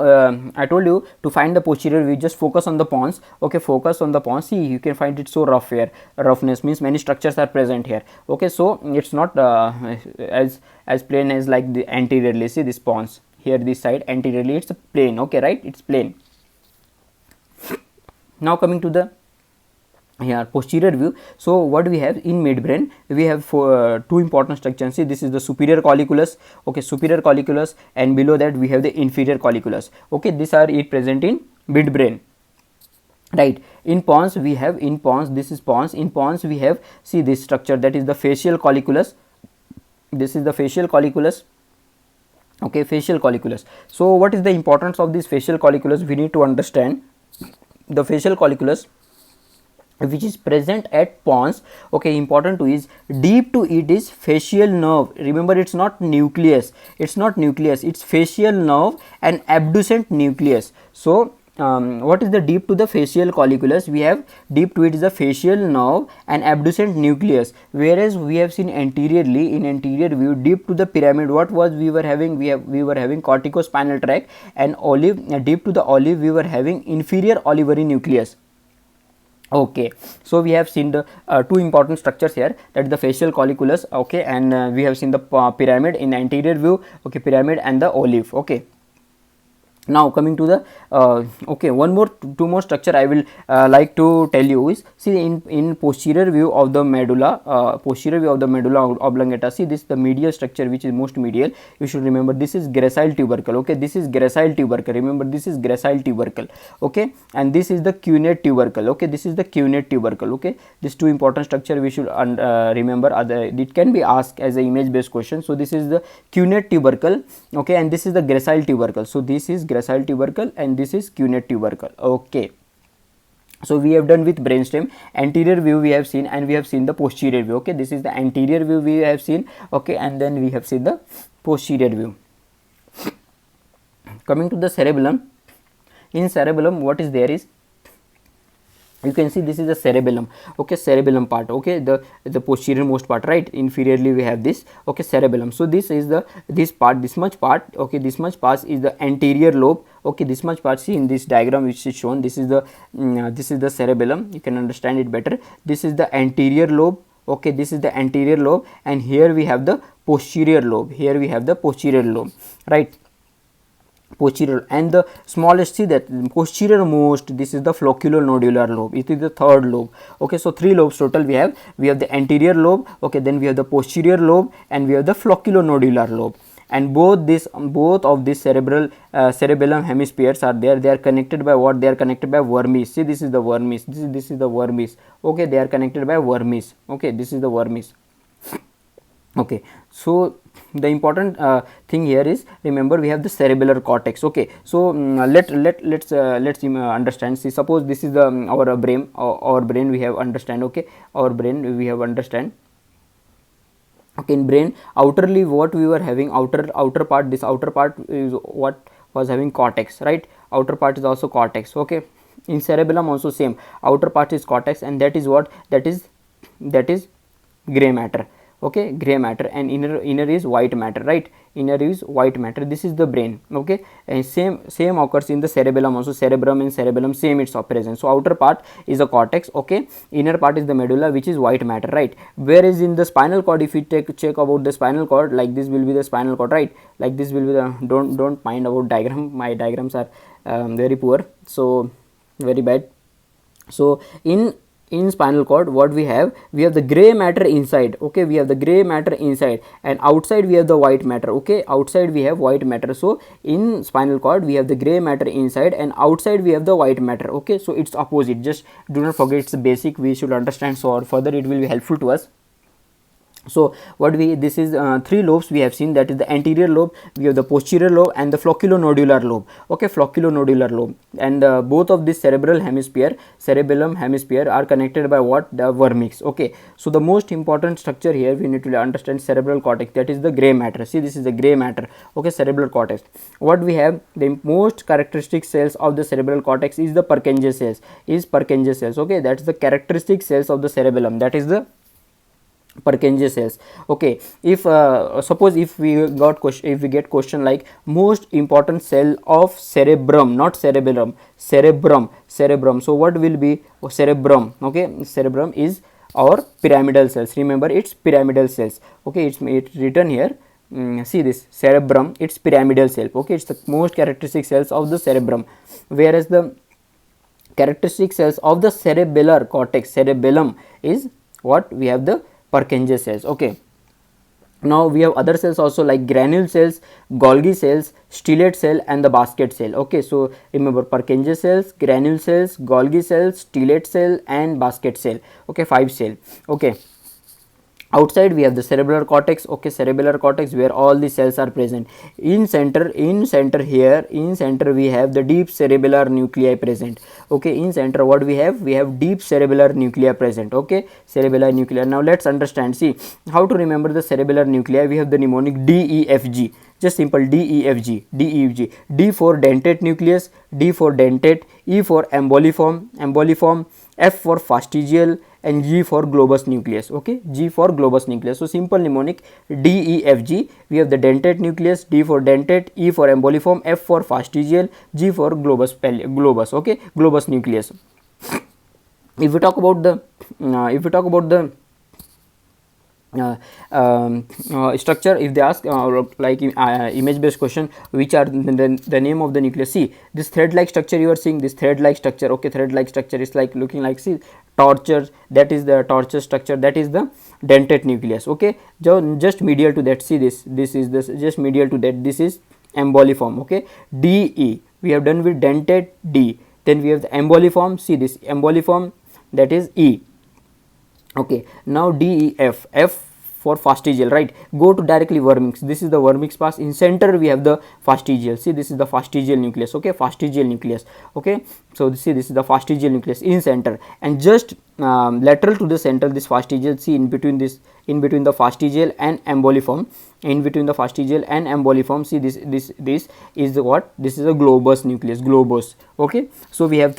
Speaker 1: I told you to find the posterior view, just focus on the pons. Okay, focus on the pons. See, you can find it so rough here. Roughness means many structures are present here. Okay, so it's not as plain as like the anteriorly. See this pons here, this side anteriorly it's plain. Okay, right, it's plain. Now coming to the here posterior view, so what we have in midbrain, we have two important structures. See, this is the superior colliculus. Okay, superior colliculus, and below that we have the inferior colliculus. Okay, these are it present in midbrain, right? In pons we have, this is pons. In pons we have, see this structure, that is the facial colliculus. This is the facial colliculus. Okay, facial colliculus. So what is the importance of this facial colliculus? We need to understand the facial colliculus which is present at pons. Okay, important to is, deep to it is facial nerve. Remember, it's not nucleus, it's facial nerve and abducent nucleus. So what is the deep to the facial colliculus? We have deep to it is the facial nerve and abducent nucleus, whereas we have seen anteriorly, in anterior view, deep to the pyramid, what was we were having? We were having corticospinal tract, and olive, deep to the olive we were having inferior olivary nucleus. Okay, so we have seen the two important structures here, that is the facial colliculus. Okay, and we have seen the pyramid in anterior view. Okay, pyramid and the olive. Okay, Now coming to the okay, one more two more structure I will like to tell you is, see, in posterior view of the medulla, oblongata, see this the medial structure which is most medial, you should remember this is gracile tubercle. Okay, this is gracile tubercle, remember this is gracile tubercle. Okay, and this is the cunate tubercle. Okay, this is the cunate tubercle. Okay, these two important structure we should remember. It can be asked as a image based question. So this is the cunate tubercle. Okay, and this is the gracile tubercle. So this is gracile tubercle and this is cunate tubercle. Okay, so we have done with brainstem. Anterior view we have seen, and we have seen the posterior view. Okay, this is the anterior view we have seen. Okay, and then we have seen the posterior view. Coming to the cerebellum, in cerebellum what is there is, you can see this is the cerebellum. Okay, cerebellum part. Okay, the posterior most part, right? Inferiorly we have this. Okay, cerebellum. So this is the this part, this much part. Okay, this much part is the anterior lobe. Okay, this much part, see in this diagram which is shown, this is the cerebellum. You can understand it better. This is the anterior lobe. Okay, this is the anterior lobe, and here we have the posterior lobe. Here we have the posterior lobe, right? Posterior, and the smallest, see that posterior most, this is the flocculonodular lobe, it is the third lobe. Okay, so three lobes total we have the anterior lobe. Okay, then we have the posterior lobe, and we have the flocculonodular lobe, and both of these cerebellum hemispheres are there. They are connected by what? They are connected by vermis. See, this is the vermis, this is the vermis. Okay, they are connected by vermis. Okay, this is the vermis. Okay, so the important thing here is, remember we have the cerebellar cortex. Okay, so let's understand. See, suppose this is the our brain we have understand. Okay, our brain we have understand. Okay, in brain outerly what we were having, outer part, this outer part is what was having cortex, right? Outer part is also cortex. Okay, in cerebellum also same, outer part is cortex, and that is what, that is gray matter. Okay, gray matter, and inner is white matter, right? Inner is white matter. This is the brain. Okay, and same occurs in the cerebellum also. Cerebrum and cerebellum same, its presence. So outer part is the cortex. Okay, inner part is the medulla, which is white matter, right? Whereas in the spinal cord, if you check about the spinal cord, like this will be the spinal cord, right? Like this will be the, don't mind about diagram, my diagrams are very poor, so very bad. So in spinal cord what we have the gray matter inside. Okay, we have the gray matter inside, and outside we have the white matter. Okay, outside we have white matter. So in spinal cord we have the gray matter inside, and outside we have the white matter. Okay, so it's opposite, just do not forget, it's basic, we should understand, so further it will be helpful to us. So what this is three lobes we have seen, that is the anterior lobe, we have the posterior lobe, and the flocculonodular lobe. Okay, flocculonodular lobe, and both of this cerebellum hemisphere are connected by what? The vermix. Okay, so the most important structure here we need to understand, cerebral cortex, that is the gray matter. See, this is the gray matter. Okay, cerebral cortex. What we have, the most characteristic cells of the cerebral cortex is the Purkinje cells. Okay, that's the characteristic cells of the cerebellum, that is the Purkinje cells. Okay, if suppose if we get question like most important cell of cerebrum, not cerebellum, cerebrum. So what will be cerebrum? Okay, cerebrum is our pyramidal cells. Remember, it's pyramidal cells. Okay, it's written here. See this cerebrum, it's pyramidal cell. Okay, it's the most characteristic cells of the cerebrum, whereas the characteristic cells of the cerebellar cortex, cerebellum, is what? We have the Purkinje cells. Okay, now we have other cells also, like granule cells, Golgi cells, stellate cell, and the basket cell. Okay, so remember Purkinje cells, granule cells, Golgi cells, stellate cell, and basket cell. Okay, 5 cell. Okay, outside we have the cerebellar cortex. Okay, cerebellar cortex, where all the cells are present. In center we have the deep cerebellar nuclei present. Okay, in center what we have deep cerebellar nuclei present. Okay, cerebellar nuclei. Now let's understand, see how to remember the cerebellar nuclei. We have the mnemonic DEFG, just simple DEFG. D for dentate nucleus, D for dentate, E for emboliform, F for fastigial, and G for globus nucleus. Okay, G for globus nucleus. So simple mnemonic DEFG. We have the dentate nucleus, D for dentate, E for emboliform, F for fastigial, G for globus. Okay, globus nucleus. If we talk about the structure. If they ask like image based question, which are the name of the nucleus, see this thread like structure you are seeing, this thread like structure, okay, thread like structure is like looking like, see, torture, that is the torture structure, that is the dentate nucleus, okay. Just medial to that, see this is this, just medial to that, this is emboliform, okay. DE we have done with dentate D, then we have the emboliform, see this emboliform, that is E, okay. Now DEF, F for fastigial, right, go to directly vermix, this is the vermix pass, in center we have the fastigial, see this is the fastigial nucleus, okay, fastigial nucleus, okay. So see this is the fastigial nucleus in center, and just lateral to the center this fastigial, see in between this, in between the fastigial and emboliform, in between the fastigial and emboliform, see this is the what, this is a globus nucleus, globus, okay. So we have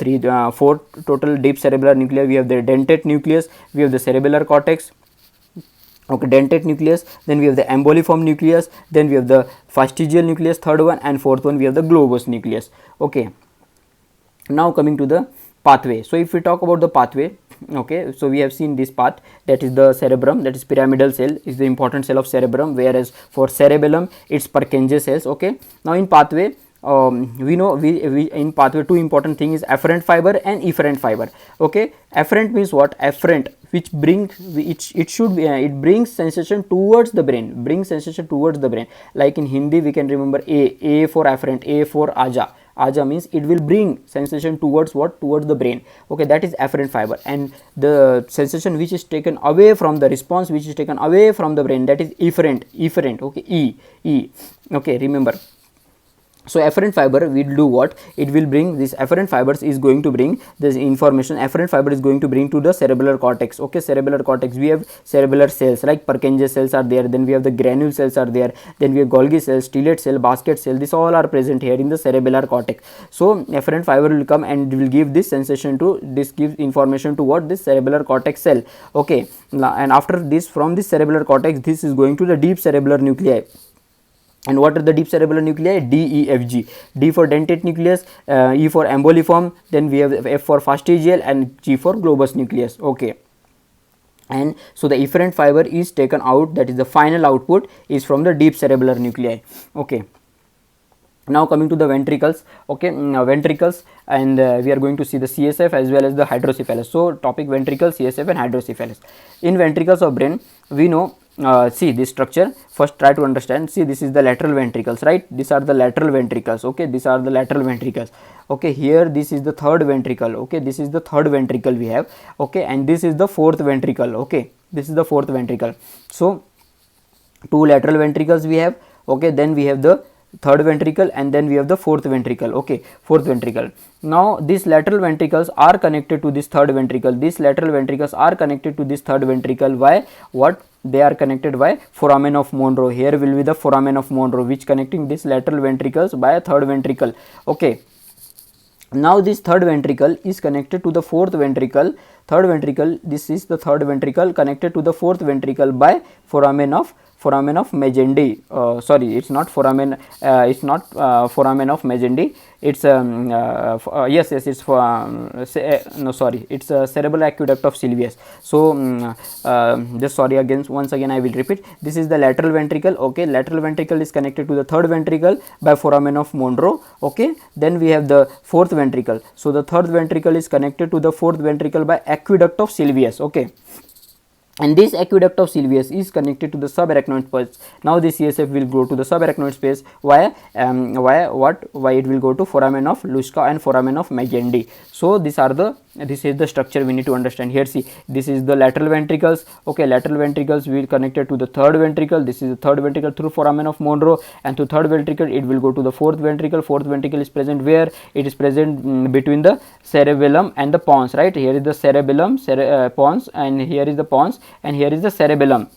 Speaker 1: four total deep cerebellar nuclei, we have the dentate nucleus, we have the cerebellar cortex, okay, dentate nucleus, then we have the emboliform nucleus, then we have the fastigial nucleus, third one, and fourth one we have the globus nucleus, okay. Now coming to the pathway. So if we talk about the pathway, okay, so we have seen this path, that is the cerebrum, that is pyramidal cell is the important cell of cerebrum, whereas for cerebellum it's Purkinje cells, okay. Now in pathway, we know we in pathway two important thing is afferent fiber and efferent fiber, okay. Afferent means what? Afferent, which brings it should be it brings sensation towards the brain, brings sensation towards the brain, like in Hindi we can remember A for afferent, A for aja means it will bring sensation towards what? Towards the brain, okay, that is afferent fiber. And the sensation which is taken away from the response, which is taken away from the brain, that is efferent, okay, E, okay, remember. So afferent fiber will do what? It will bring this afferent fibers is going to bring this information, afferent fiber is going to bring to the cerebellar cortex, okay. Cerebellar cortex, we have cerebellar cells like Purkinje cells are there, then we have the granule cells are there, then we have Golgi cells, stellate cell, basket cell, this all are present here in the cerebellar cortex. So afferent fiber will come and will give this sensation to, this gives information to what? This cerebellar cortex cell, okay. And after this, from this cerebellar cortex, this is going to the deep cerebellar nuclei. And what are the deep cerebellar nuclei? D, E, F, G. D for dentate nucleus, E for emboliform, then we have F for fastigial, and G for globus nucleus, okay. And so the efferent fiber is taken out, that is the final output is from the deep cerebellar nuclei, okay. Now coming to the ventricles, okay, ventricles, and we are going to see the CSF as well as the hydrocephalus. So topic ventricles, CSF and hydrocephalus. In ventricles of brain, we know, see this structure, first try to understand, see this is the lateral ventricles, right, these are the lateral ventricles, okay, these are the lateral ventricles, okay. Here this is the third ventricle, okay, this is the third ventricle we have, okay, and this is the fourth ventricle, okay, this is the fourth ventricle. So two lateral ventricles we have, okay, then we have the third ventricle, and then we have the fourth ventricle, okay, fourth ventricle. Now these lateral ventricles are connected to this third ventricle, these lateral ventricles are connected to this third ventricle. Why? What? They are connected by foramen of Monro. Here will be the foramen of Monro, which connecting this lateral ventricles by a third ventricle, okay. Now this third ventricle is connected to the fourth ventricle, third ventricle, this is the third ventricle connected to the fourth ventricle by foramen of Magendie. Sorry, it's not foramen, it's not foramen of Magendie, it's yes, it's for no, sorry, it's a cerebral aqueduct of Sylvius. So just sorry, again, once again I will repeat, this is the lateral ventricle, okay, lateral ventricle is connected to the third ventricle by foramen of Monro, okay. Then we have the fourth ventricle, so the third ventricle is connected to the fourth ventricle by aqueduct of Sylvius, okay. And this aqueduct of Sylvius is connected to the subarachnoid space. Now the CSF will go to the subarachnoid space. Why it will go to foramen of Luschka and foramen of Magendie. So this is the structure we need to understand. Here see, this is the lateral ventricles, okay, lateral ventricles will connected to the third ventricle, this is the third ventricle through foramen of Monro, and to third ventricle it will go to the fourth ventricle. Fourth ventricle is present where? It is present between the cerebellum and the pons, right. Here is the cerebellum, pons, and here is the pons, and here is the cerebellum.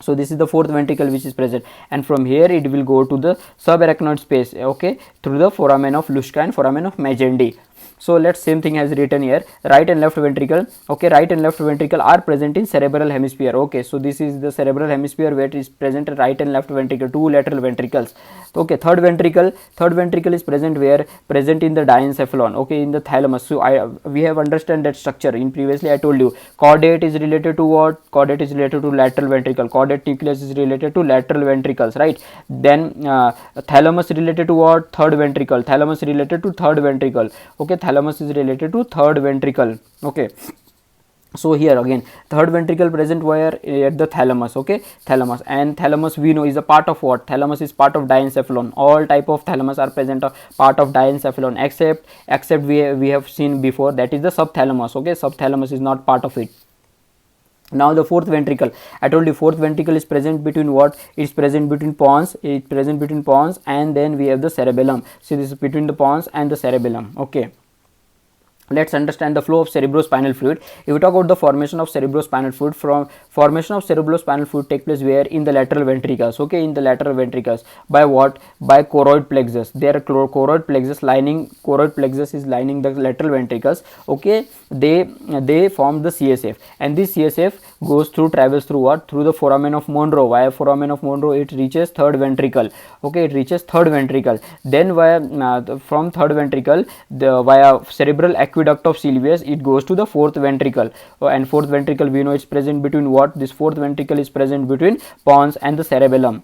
Speaker 1: So this is the fourth ventricle which is present, and from here it will go to the subarachnoid space, okay, through the foramen of Luschka and foramen of Magendie. So let's same thing as written here, right and left ventricle. Okay, right and left ventricle are present in cerebral hemisphere. Okay, so this is the cerebral hemisphere where it is present right and left ventricle, two lateral ventricles. Okay, third ventricle is present where? Present in the diencephalon. Okay, in the thalamus. So we have understand that structure in previously I told you. Caudate is related to what? Caudate is related to lateral ventricle. Caudate nucleus is related to lateral ventricles, right? Then thalamus related to what? Third ventricle. Thalamus related to third ventricle. Okay, thalamus is related to third ventricle. Okay, so here again third ventricle present where? At the thalamus. Okay, thalamus, and thalamus we know is a part of what? Thalamus is part of diencephalon. All type of thalamus are present part of diencephalon except we have seen before, that is the subthalamus. Okay, subthalamus is not part of it. Now the fourth ventricle, I told you fourth ventricle is present between what? It's present between pons. It's present between pons, and then we have the cerebellum. See, this is between the pons and the cerebellum. Okay, let's understand the flow of cerebrospinal fluid. If we talk about the formation of cerebrospinal fluid, from formation of cerebrospinal fluid take place where? In the lateral ventricles. Okay, in the lateral ventricles. By what? By choroid plexus. There choroid plexus is lining the lateral ventricles. Okay, they form the CSF, and this CSF travels through what? Through the foramen of Monro. Via foramen of Monro it reaches third ventricle. Okay, it reaches third ventricle. Then from third ventricle, via cerebral aqueduct of Sylvius, it goes to the fourth ventricle. And fourth ventricle we know it's present between what? This fourth ventricle is present between pons and the cerebellum.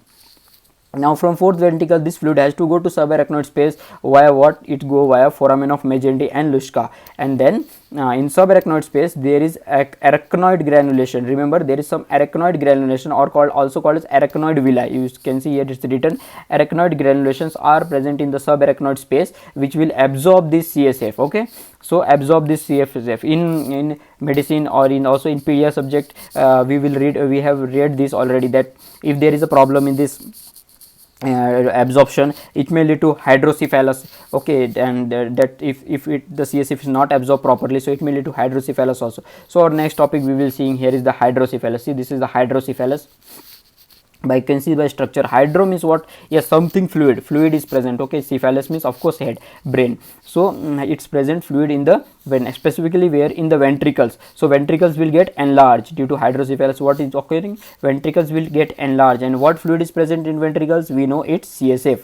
Speaker 1: Now from fourth ventricle this fluid has to go to subarachnoid space via what? It go via foramen of Magendie and Luschka, and then in subarachnoid space there is arachnoid granulation. Remember, there is some arachnoid granulation, or also called as arachnoid villi. You can see here it's written arachnoid granulations are present in the subarachnoid space, which will absorb this CSF. Okay, so absorb this CSF in medicine, or in also in pedia subject we have read this already, that if there is a problem in this absorption, it may lead to hydrocephalus. Okay, and that if the CSF is not absorbed properly, so it may lead to hydrocephalus also. So our next topic we will seeing here is the hydrocephalus. See, this is the hydrocephalus. By can see by structure, hydro means what? Yes, something fluid is present. Okay, cephalus means of course head, brain. So it's present fluid in the specifically where? In the ventricles. So ventricles will get enlarged due to hydrocephalus. What is occurring? Ventricles will get enlarged, and what fluid is present in ventricles? We know it's CSF.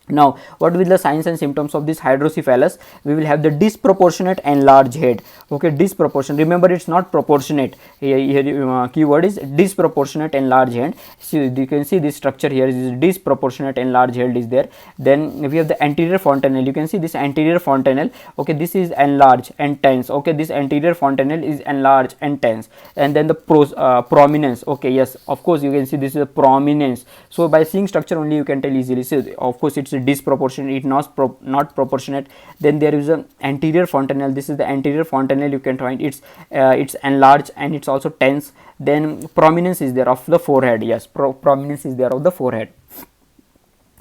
Speaker 1: Now what will be the signs and symptoms of this hydrocephalus? We will have the disproportionate enlarged head. Okay, disproportionate, remember it's not proportionate. Here keyword is disproportionate enlarged head. So you can see this structure here is disproportionate enlarged head is there. Then we have the anterior fontanelle. You can see this anterior fontanelle. Okay, this is enlarged and tense. Okay, this anterior fontanelle is enlarged and tense. And then the prominence. Okay, yes, of course you can see this is a prominence. So by seeing structure only you can tell easily. So of course it's disproportionate, it not proportionate. Then there is an anterior fontanelle. This is the anterior fontanelle. You can find it's enlarged and it's also tense. Then prominence is there of the forehead. Yes, prominence is there of the forehead.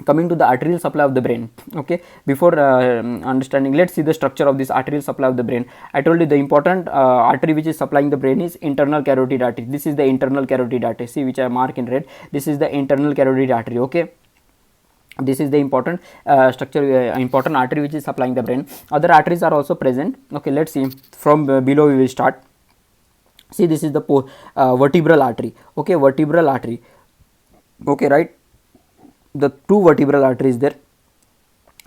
Speaker 1: Coming to the arterial supply of the brain. Okay, before understanding, let's see the structure of this arterial supply of the brain. I told you the important artery which is supplying the brain is internal carotid artery. This is the internal carotid artery. See, which I mark in red. This is the internal carotid artery. Okay, this is the important structure, important artery which is supplying the brain. Other arteries are also present. Okay, let's see from below we will start. See, this is the vertebral artery. Okay, vertebral artery. Okay, right, the two vertebral arteries there,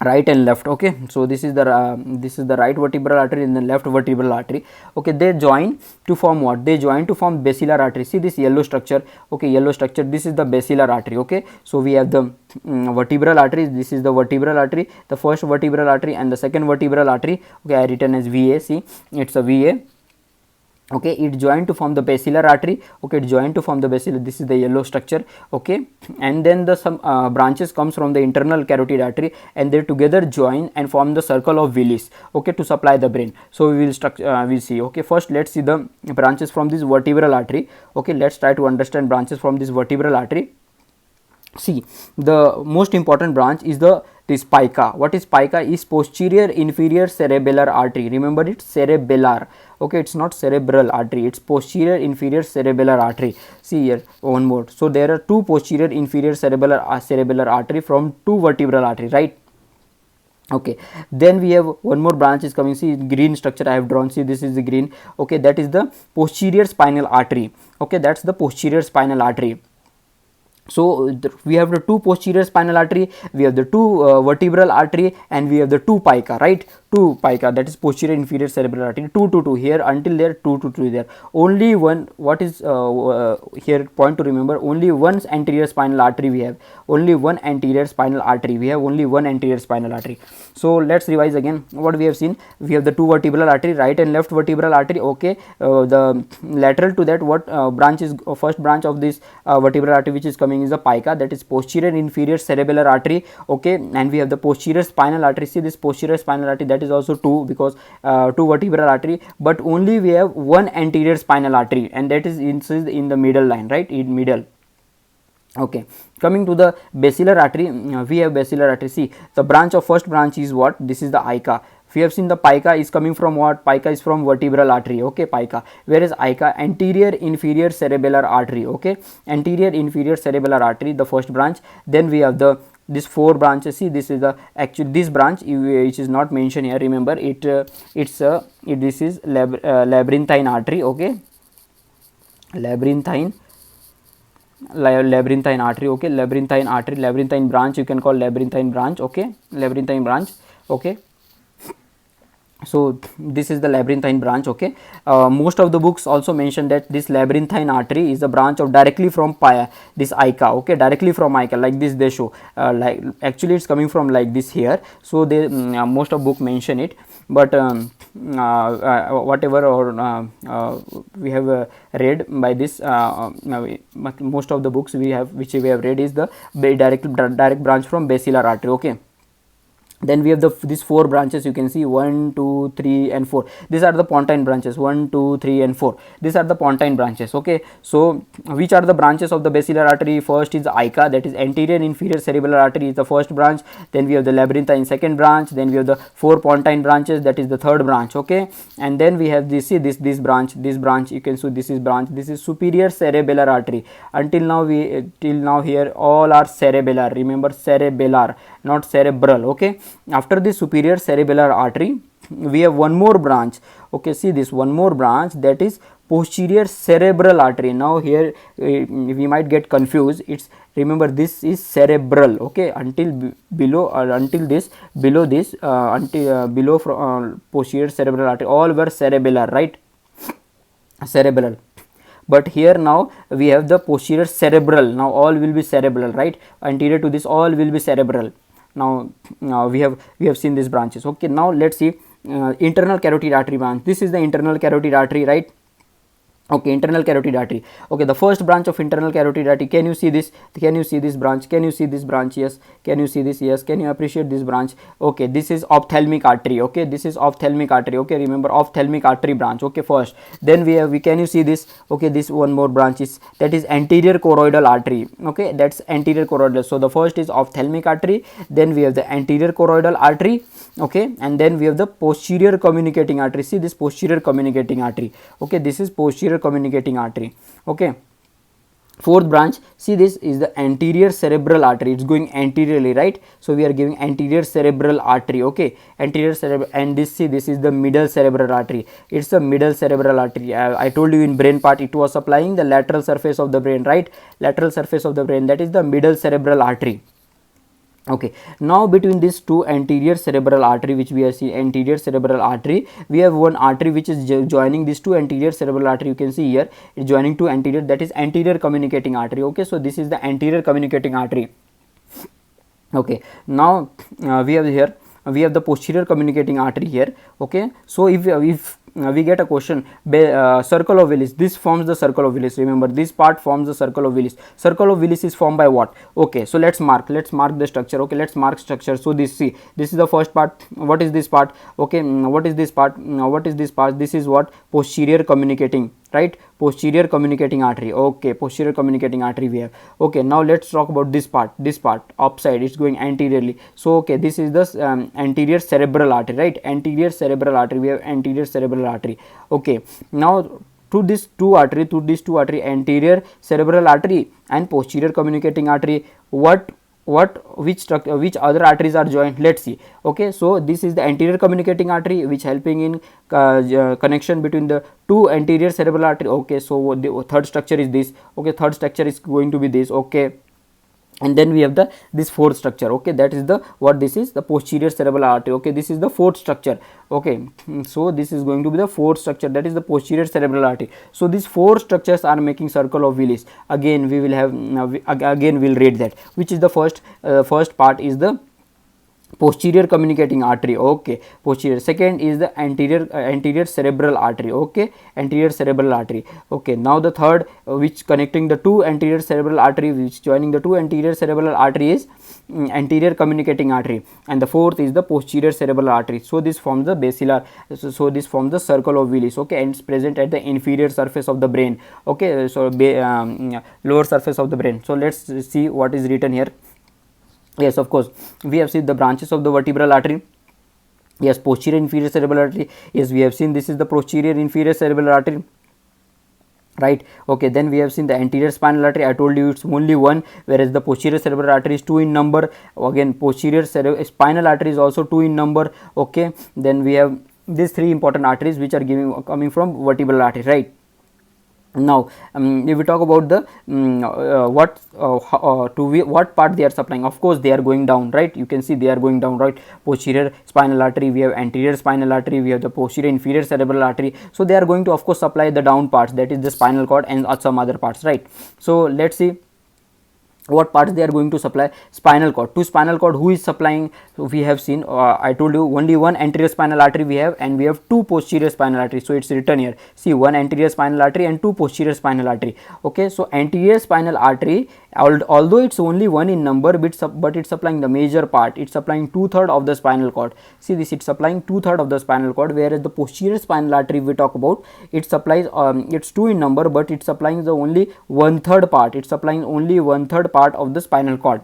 Speaker 1: right and left. Okay, so this is the right vertebral artery and the left vertebral artery. Okay, they join to form what? They join to form basilar artery. See this yellow structure. Okay, yellow structure, this is the basilar artery. Okay, so we have the vertebral artery. This is the vertebral artery, the first vertebral artery and the second vertebral artery. Okay, I written as VA. See, it's a VA. Okay, it joined to form the basilar artery. Okay, it joined to form the basilar. This is the yellow structure. Okay, and then the some branches comes from the internal carotid artery, and they together join and form the circle of Willis. Okay, to supply the brain. So we will we'll see. Okay, first let's see the branches from this vertebral artery. Okay, let's try to understand branches from this vertebral artery. See, the most important branch is this pica. What is pica? Is posterior inferior cerebellar artery. Remember, it's cerebellar. Okay, it's not cerebral artery, it's posterior inferior cerebellar artery. See here one more. So there are two posterior inferior cerebellar artery from two vertebral artery, right? Okay, then we have one more branch is coming. See, green structure I have drawn. See, this is the green. Okay, that is the posterior spinal artery. Okay, that's the posterior spinal artery. So we have the two posterior spinal artery, we have the two vertebral artery, and we have the two pica, right? Two pica, that is posterior inferior cerebral artery. Two here, until there, two there. Only one, what is here point to remember, only one anterior spinal artery we have. Only one anterior spinal artery we have. Only one anterior spinal artery. So let's revise again what we have seen. We have the two vertebral artery, right and left vertebral artery. Okay, the lateral to that, what branch is first branch of this vertebral artery which is coming is the pica, that is posterior inferior cerebellar artery. Okay, and we have the posterior spinal artery. See, this posterior spinal artery, that is also two, because two vertebral artery, but only we have one anterior spinal artery, and that is in the middle line, right, in middle. Okay, coming to the basilar artery, we have basilar artery. See, the branch of first branch is what, this is the ica. We have seen the pica is coming from what, pica is from vertebral artery. Okay, pica, whereas ica, anterior inferior cerebellar artery. Okay, anterior inferior cerebellar artery, the first branch. Then we have the this four branches. See, this is the actually this branch which is not mentioned here. Remember it, this is labyrinthine artery. Okay, labyrinthine artery. Okay, labyrinthine branch, you can call labyrinthine branch. Okay, labyrinthine branch. Okay, so this is the labyrinthine branch. Okay, most of the books also mention that this labyrinthine artery is a branch of directly from this ica. Okay, directly from ica, like this they show, like actually it's coming from like this here. So they most of book mention it, but whatever or we have read by this, most of the books we have which we have read is the direct branch from basilar artery. Okay, then we have these four branches, you can see 1 2 3 and 4. These are the pontine branches, 1 2 3 and 4. These are the pontine branches. Okay, so which are the branches of the basilar artery? First is the ica, that is anterior inferior cerebellar artery, is the first branch. Then we have the labyrinthine second branch. Then we have the four pontine branches, that is the third branch. Okay, and then we have this, see this branch, you can see this is branch, this is superior cerebellar artery. Until now till now here all are cerebellar. Remember, cerebellar, not cerebral. Okay, after the superior cerebellar artery we have one more branch. Okay, see this one more branch, that is posterior cerebral artery. Now here we might get confused. It's, remember, this is cerebral. Okay, until below until this, below this, until below posterior cerebral artery all were cerebellar, right, cerebral. But here now we have the posterior cerebral. Now all will be cerebral, right, anterior to this all will be cerebral. Now we have seen these branches. Okay, now let's see internal carotid artery branch. This is the internal carotid artery, right. Okay, internal carotid artery. Okay, the first branch of internal carotid artery, can you see this, can you see this branch, can you see this branch? Yes, can you see this? Yes, can you appreciate this branch? Okay, this is ophthalmic artery. Okay, this is ophthalmic artery. Okay, remember, ophthalmic artery branch. Okay, first, then we have, can you see this? Okay, this one more branch is, that is anterior choroidal artery. Okay, that's anterior choroidal. So the first is ophthalmic artery, then we have the anterior choroidal artery. Okay, and then we have the posterior communicating artery. See this posterior communicating artery. Okay, this is posterior communicating artery. Okay, fourth branch, see this is the anterior cerebral artery. It's going anteriorly, right, so we are giving anterior cerebral artery. Okay, anterior cerebral, and this, see this is the middle cerebral artery. It's the middle cerebral artery. I told you in brain part it was supplying the lateral surface of the brain, right, lateral surface of the brain, that is the middle cerebral artery. Okay, now between these two anterior cerebral artery, which we are seeing anterior cerebral artery, we have one artery which is joining these two anterior cerebral artery. You can see here it's joining to anterior, that is anterior communicating artery. Okay, so this is the anterior communicating artery. Okay, now we have here, we have the posterior communicating artery here. Okay, so if we get a question, circle of Willis, this forms the circle of Willis. Remember, this part forms the circle of Willis. Circle of Willis is formed by what? Okay, so let's mark the structure. Okay, let's mark structure. So this, see, this is the first part. What is this part? Okay, what is this part? What is this part? This is what? Posterior communicating, right, posterior communicating artery. Okay, posterior communicating artery we have. Okay, now let's talk about this part, upside, it's going anteriorly. So okay, this is the anterior cerebral artery, right, anterior cerebral artery, we have anterior cerebral artery. Okay, now to these two artery, anterior cerebral artery and posterior communicating artery, what which other arteries are joined, let's see. Okay, so this is the anterior communicating artery which helping in connection between the two anterior cerebral artery. Okay, so the third structure is this. Okay, third structure is going to be this. Okay, and then we have the this fourth structure. Okay, that is the what this is the posterior cerebral artery. Okay, this is the fourth structure. Okay, so this is going to be the fourth structure, that is the posterior cerebral artery. So these four structures are making circle of Willis. Again we will have again we'll read that which is the first part is the posterior communicating artery. Okay, posterior. Second is the anterior cerebral artery. Okay, anterior cerebral artery. Okay, now the third which connecting the two anterior cerebral artery, which joining the two anterior cerebral artery is anterior communicating artery, and the fourth is the posterior cerebral artery. So this forms the basilar, so this forms the circle of Willis. Okay, and it's present at the inferior surface of the brain. Okay, so lower surface of the brain. So let's see what is written here. Yes, of course, we have seen the branches of the vertebral artery. Yes, posterior inferior cerebral artery. Yes, we have seen this is the posterior inferior cerebral artery, right? Okay, then we have seen the anterior spinal artery. I told you it's only one, whereas the posterior cerebral artery is two in number. Again, posterior spinal artery is also two in number. Okay, then we have these three important arteries which are coming from vertebral artery, right? Now if we talk about the what part they are supplying, of course they are going down, right? You can see they are going down, right? Posterior spinal artery, we have anterior spinal artery, we have the posterior inferior cerebral artery. So they are going to of course supply the down parts, that is the spinal cord and some other parts, right? So let's see what parts they are going to supply. Spinal cord. To spinal cord, who is supplying? So we have seen I told you only one anterior spinal artery we have, and we have two posterior spinal arteries. So it's written here, see, one anterior spinal artery and two posterior spinal artery. Okay, so anterior spinal artery, although it's only one in number, but it's supplying the major part. It's supplying 2/3 of the spinal cord. See this, it's supplying 2/3 of the spinal cord, whereas the posterior spinal artery we talk about, it supplies it's two in number, but it's supplying the only 1/3 part. It's supplying only 1/3 part of the spinal cord.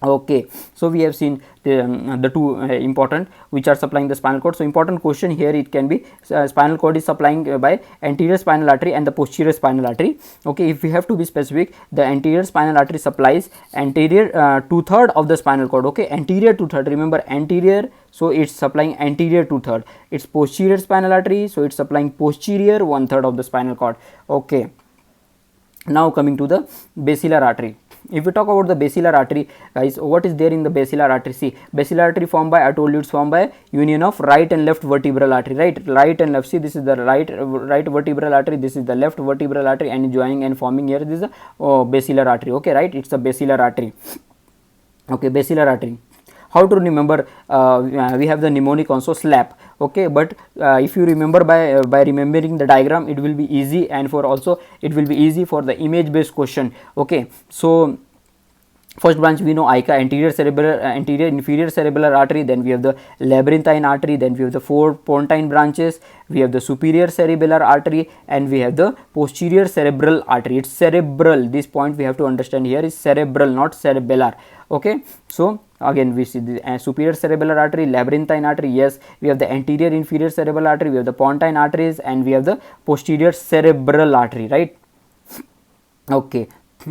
Speaker 1: Okay, so we have seen the two important which are supplying the spinal cord. So important question here, it can be spinal cord is supplying by anterior spinal artery and the posterior spinal artery. Okay, if we have to be specific, the anterior spinal artery supplies anterior 2/3 of the spinal cord. Okay, anterior 2/3, remember anterior, so it's supplying anterior 2/3. It's posterior spinal artery, so it's supplying posterior 1/3 of the spinal cord. Okay, now coming to the basilar artery. If we talk about the basilar artery, guys, what is there in the basilar artery? See, basilar artery formed by, I told you it's formed by union of right and left vertebral artery, right? Right and left. See, this is the right vertebral artery, this is the left vertebral artery, and joining and forming here, this is a basilar artery. Okay, right? It's a basilar artery. Okay, basilar artery. How to remember? We have the mnemonic also, slap. Okay, but if you remember by remembering the diagram, it will be easy, and for also it will be easy for the image based question. Okay, so first branch we know ICA, anterior inferior cerebral artery. Then we have the labyrinthine artery. Then we have the four pontine branches. We have the superior cerebellar artery, and we have the posterior cerebral artery. It's cerebral. This point we have to understand here is cerebral, not cerebellar. Okay, so again we see the superior cerebellar artery, labyrinthine artery. Yes, we have the anterior inferior cerebral artery, we have the pontine arteries, and we have the posterior cerebral artery, right? Okay,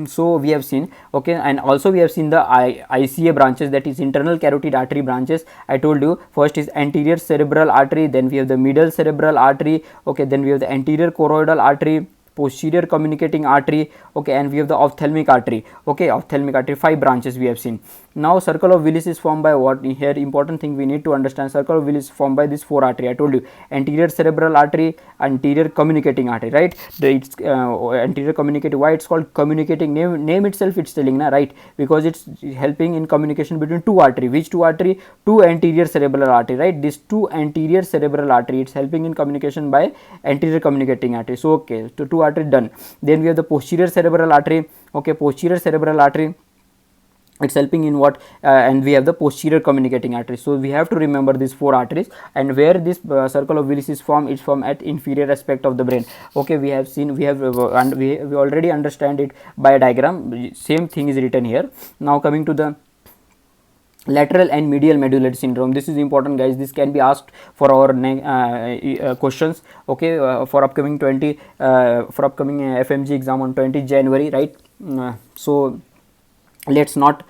Speaker 1: so we have seen. Okay, and also we have seen the ICA branches, that is internal carotid artery branches. I told you first is anterior cerebral artery, then we have the middle cerebral artery. Okay, then we have the anterior choroidal artery, posterior communicating artery. Okay, and we have the ophthalmic artery. Okay, ophthalmic artery, 5 branches we have seen. Now circle of Willis is formed by what? Here important thing we need to understand, circle of Willis is formed by these 4 artery. I told you anterior cerebral artery, anterior communicating artery, right? It's anterior communicating. Why it's called communicating? Name itself it's telling, na, right? Because it's helping in communication between 2 artery. Which 2 artery? 2 anterior cerebral artery, right? This 2 anterior cerebral artery, it's helping in communication by anterior communicating artery. So okay, so 2 artery done. Then we have the posterior cerebral artery. Okay, posterior cerebral artery, it's helping in what? And we have the posterior communicating artery. So we have to remember these 4 arteries, and where this circle of Willis is formed, it's formed at inferior aspect of the brain. Okay, we have seen, we already understand it by a diagram. Same thing is written here. Now coming to the lateral and medial medullary syndrome. This is important, guys. This can be asked for our questions. Okay, for upcoming FMG exam on 20 January, right? So Let's not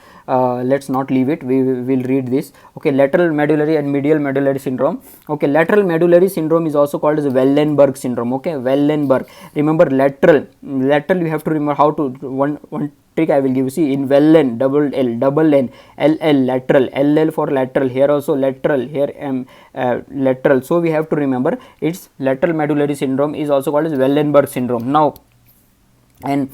Speaker 1: leave it, we will read this. Okay, lateral medullary and medial medullary syndrome. Okay, lateral medullary syndrome is also called as Wellenberg syndrome. Okay, Wellenberg, remember lateral you have to remember how to, one trick I will give you. See, in Wellen, double N, LL lateral, LL for lateral, here also lateral, here lateral. So we have to remember it's lateral medullary syndrome is also called as Wellenberg syndrome. Now, and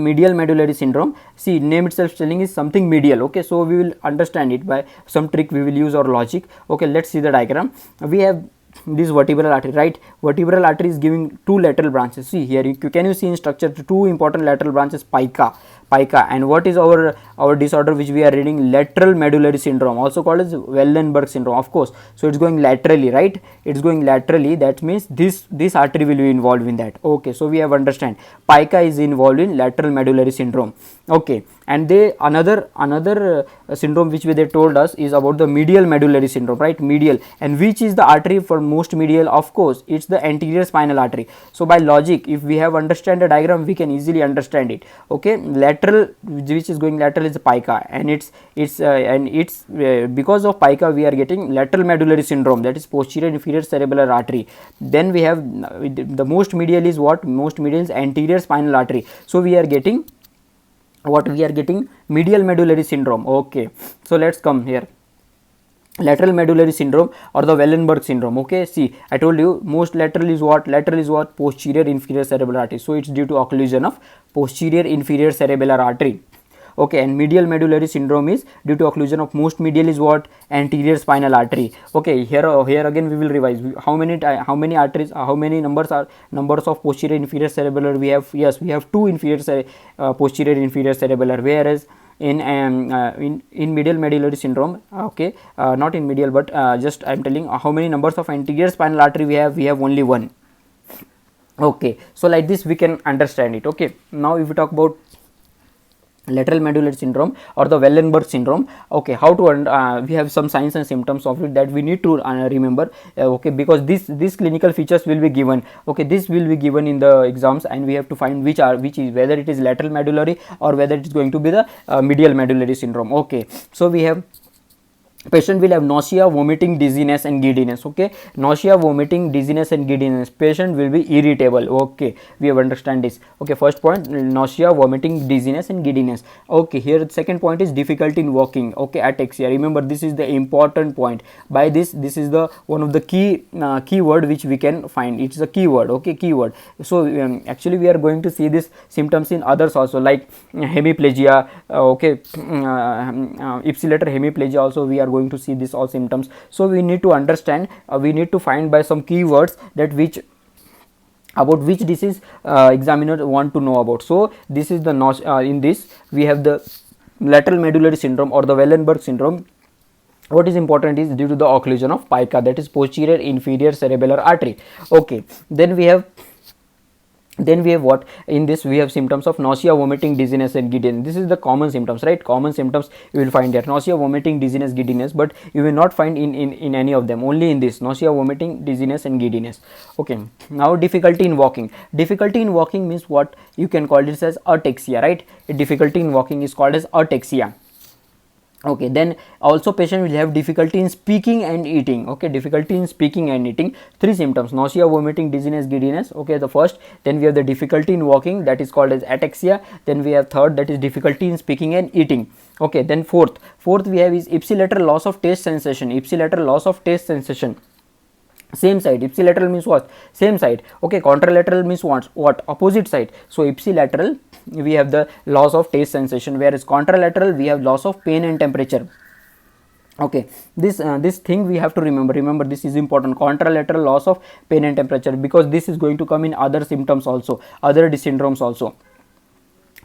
Speaker 1: medial medullary syndrome, see, name itself telling is something medial. Okay, so we will understand it by some trick, we will use our logic. Okay, let's see the diagram. We have this vertebral artery, right? Vertebral artery is giving two lateral branches. See here, can you see in structure two important lateral branches, pica, and what is our disorder which we are reading? Lateral medullary syndrome, also called as Wellenberg syndrome, of course. So it's going laterally, right? It's going laterally, that means this artery will be involved in that. Okay, so we have understand pica is involved in lateral medullary syndrome. Okay, and they another syndrome which they told us is about the medial medullary syndrome, right? Medial, and which is the artery for most medial? Of course, it's the anterior spinal artery. So by logic, if we have understand the diagram, we can easily understand it. Okay, lateral, which is going lateral, is pica, and it's because of pica we are getting lateral medullary syndrome, that is posterior inferior cerebellar artery. Then we have the most medial is what? Most medial is anterior spinal artery. So we are getting what? We are getting medial medullary syndrome. Okay, so let's come here, lateral medullary syndrome or the Wellenberg syndrome. Okay, see, I told you most lateral is what? Lateral is what? Posterior inferior cerebellar artery. So it's due to occlusion of posterior inferior cerebellar artery. Okay, and medial medullary syndrome is due to occlusion of most medial is what? Anterior spinal artery. Okay, here again we will revise how many arteries, how many numbers of posterior inferior cerebellar we have. Yes, we have two posterior inferior cerebellar, whereas in medial medullary syndrome, okay, not in medial, but just I am telling how many numbers of anterior spinal artery we have only one. Okay, so like this we can understand it. Okay, now if we talk about lateral medullary syndrome or the Wellenberg syndrome, okay, how to we have some signs and symptoms of it that we need to remember. Okay, because these clinical features will be given. Okay, this will be given in the exams, and we have to find which is whether it is lateral medullary or whether it is going to be the medial medullary syndrome. Okay, so we have patient will have nausea, vomiting, dizziness and giddiness. Okay, nausea, vomiting, dizziness and giddiness. Patient will be irritable. Okay, we have understand this. Okay, first point, nausea, vomiting, dizziness and giddiness. Okay, here the second point is difficulty in walking. Okay, ataxia. Remember, this is the important point. By this is the one of the key word which we can find. It's a keyword. Okay, keyword. So actually we are going to see this symptoms in others also, like hemiplegia. Okay, ipsilateral hemiplegia also we are going to see this all symptoms. So we need to understand, we need to find by some keywords that about which disease examiner want to know about. So this is the in this we have the lateral medullary syndrome or the Wellenberg syndrome. What is important is due to the occlusion of pica, that is posterior inferior cerebellar artery. Okay, then we have what? In this we have symptoms of nausea, vomiting, dizziness and giddiness. This is the common symptoms, right? Common symptoms you will find there: nausea, vomiting, dizziness, giddiness, but you will not find in any of them, only in this: nausea, vomiting, dizziness and giddiness. Okay, now difficulty in walking. Difficulty in walking means what? You can call this as ataxia, right? Difficulty in walking is called as ataxia. Okay, then also patient will have difficulty in speaking and eating. Okay, difficulty in speaking and eating. Three symptoms: nausea, vomiting, dizziness, giddiness. Okay, the first. Then we have the difficulty in walking, that is called as ataxia. Then we have third, that is difficulty in speaking and eating. Okay, then fourth we have is ipsilateral loss of taste sensation. Ipsilateral loss of taste sensation. Same side. Ipsilateral means what? Same side. Okay, contralateral means what? Opposite side. So ipsilateral we have the loss of taste sensation, whereas contralateral we have loss of pain and temperature. Okay, this thing we have to remember. This is important: contralateral loss of pain and temperature, because this is going to come in other symptoms also, other syndromes also.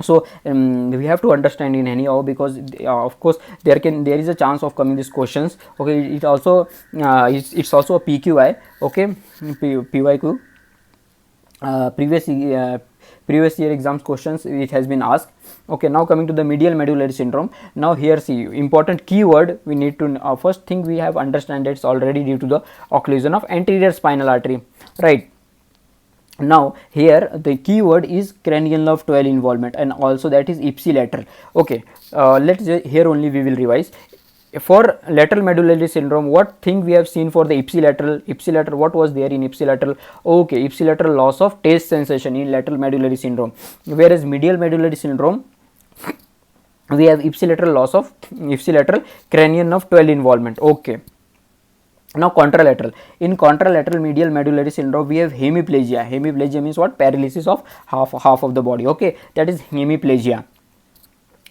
Speaker 1: So we have to understand in anyhow, because of course there is a chance of coming these questions. Okay, it also it's also a PQI. Okay, PYQ, previous year exams questions it has been asked. Okay, now coming to the medial medullary syndrome. Now here, see, important keyword we need to first thing we have understand, it's already due to the occlusion of anterior spinal artery, right? Now here the keyword is cranial nerve 12 involvement, and also that is ipsilateral. Okay, let's here only we will revise. For lateral medullary syndrome, what thing we have seen for the ipsilateral, what was there in ipsilateral? Okay, ipsilateral loss of taste sensation in lateral medullary syndrome, whereas medial medullary syndrome we have ipsilateral loss of ipsilateral cranial nerve 12 involvement. Okay, now contralateral, in contralateral medial medullary syndrome we have hemiplegia. Hemiplegia means what? Paralysis of half of the body. Okay, that is hemiplegia.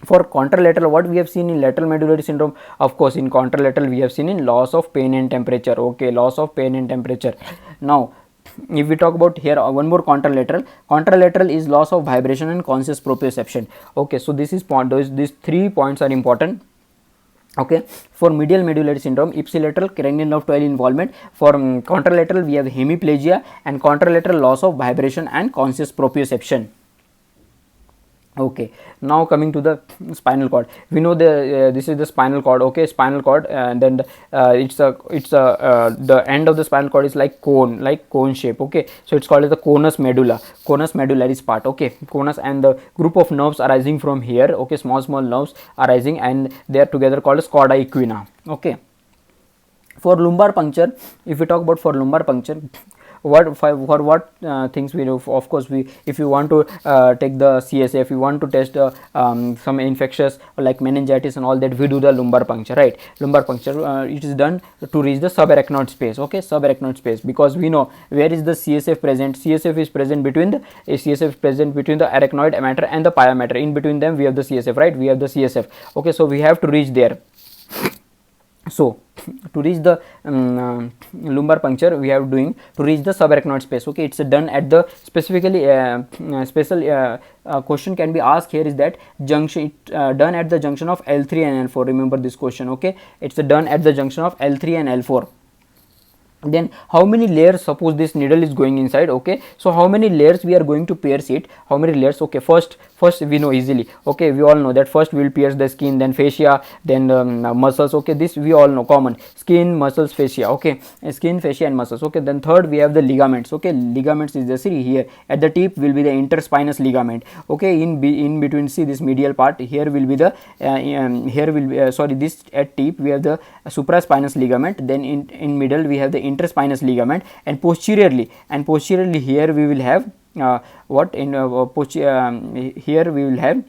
Speaker 1: For contralateral, what we have seen in lateral medullary syndrome? Of course, in contralateral we have seen in loss of pain and temperature. Okay, loss of pain and temperature. Now if we talk about here one more contralateral is loss of vibration and conscious proprioception. Okay, so this is point, these 3 points are important. Okay, for medial medullary syndrome, ipsilateral cranial nerve 12 involvement. For contralateral we have hemiplegia and contralateral loss of vibration and conscious proprioception. Okay, now coming to the spinal cord, we know the this is the spinal cord. Okay, spinal cord, and then the end of the spinal cord is like cone shape. Okay, so it's called as the conus medullaris part. Okay, conus, and the group of nerves arising from here. Okay, small nerves arising, and they are together called as cauda equina. Okay, for lumbar puncture, if we talk about for lumbar puncture, for what things we do? Of course, we, if you want to take the CSF, you want to test some infectious like meningitis and all that, we do the lumbar puncture, right? Lumbar puncture, it is done to reach the subarachnoid space. Okay, subarachnoid space, because we know where is the CSF present. CSF is present between the arachnoid matter and the pia matter. In between them we have the CSF, right? We have the CSF. Okay, so we have to reach there. So to reach the lumbar puncture, we have doing to reach the subarachnoid space. Okay, it's done at the specifically special question can be asked here is that junction, done at the junction of L3 and L4. Remember this question. Okay, it's done at the junction of L3 and L4. Then how many layers, suppose this needle is going inside. Okay, so how many layers we are going to pierce it? How many layers? Okay, first we know easily. Okay, we all know that first we will pierce the skin, then fascia, then muscles. Okay, this we all know, common: skin, muscles, fascia. Okay, skin, fascia and muscles. Okay, then third we have the ligaments. Okay, ligaments is the, see here at the tip will be the interspinous ligament. Okay, in between, see this medial part, here will be the here will be sorry, this at tip we have the supraspinous ligament, then in middle we have the interspinous ligament, and posteriorly here we will have what in here we will have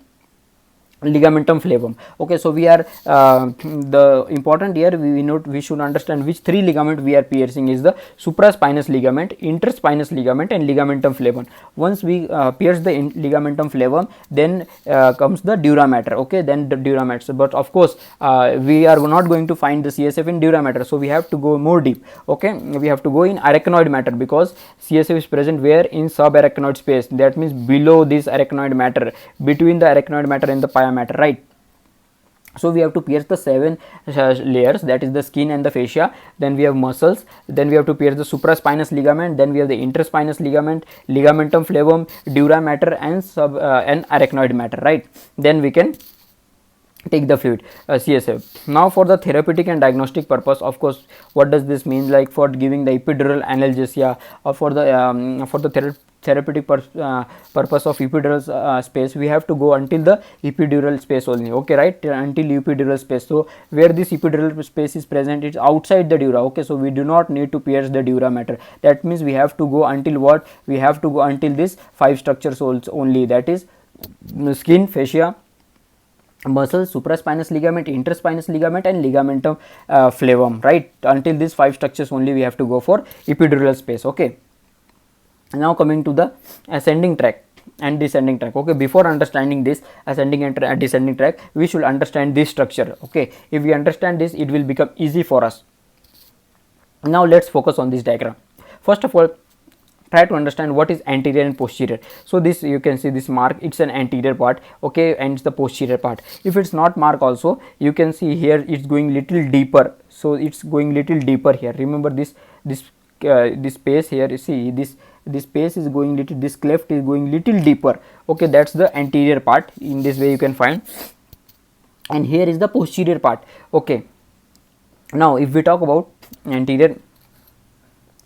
Speaker 1: ligamentum flavum. Okay, so we are the important here we should understand which 3 ligament we are piercing is the supraspinous ligament, interspinous ligament and ligamentum flavum. Once we pierce the ligamentum flavum, then comes the dura mater. Okay, then the dura mater, but of course we are not going to find the CSF in dura mater, so we have to go more deep. Okay, we have to go in arachnoid mater, because CSF is present where? In subarachnoid space, that means below this arachnoid mater, between the arachnoid mater and the pia matter, right? So we have to pierce the 7 layers, that is the skin and the fascia, then we have muscles, then we have to pierce the supraspinous ligament, then we have the interspinous ligament, ligamentum flavum, dura mater and arachnoid matter, right? Then we can take the fluid CSF. Now for the therapeutic and diagnostic purpose, of course, what does this mean? Like for giving the epidural analgesia, or for the therapeutic purpose of epidural space, we have to go until the epidural space only. Okay, right, until epidural space. So where this epidural space is present, it's outside the dura. Okay, so we do not need to pierce the dura mater. That means we have to go until what? We have to go until this 5 structures only, that is skin, fascia, muscles, supraspinous ligament, interspinous ligament and ligamentum flavum, right? Until these 5 structures only we have to go for epidural space. Okay, now coming to the ascending tract and descending tract. Okay, before understanding this ascending and descending tract, we should understand this structure. Okay, if we understand this, it will become easy for us. Now let's focus on this diagram. First of all, try to understand what is anterior and posterior. So this, you can see this mark, it's an anterior part. Okay, and it's the posterior part. If it's not marked also, you can see here it's going little deeper, so it's going little deeper here. Remember this space here, you see this space is going little, this cleft is going little deeper. Okay, that's the anterior part. In this way you can find, and here is the posterior part. Okay, now if we talk about anterior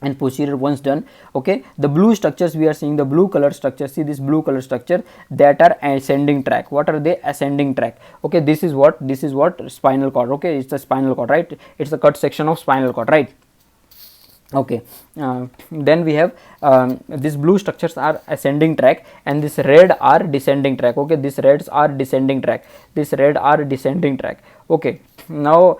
Speaker 1: and posterior once done. Okay, the blue structures we are seeing, the blue color structure, see this blue color structure, that are ascending track. What are they? Ascending track. Okay, this is what spinal cord. Okay, it's the spinal cord, right? It's the cut section of spinal cord, right? Okay, then we have these blue structures are ascending track, and this red are descending track. Okay, these reds are descending track, this red are descending track. Okay, now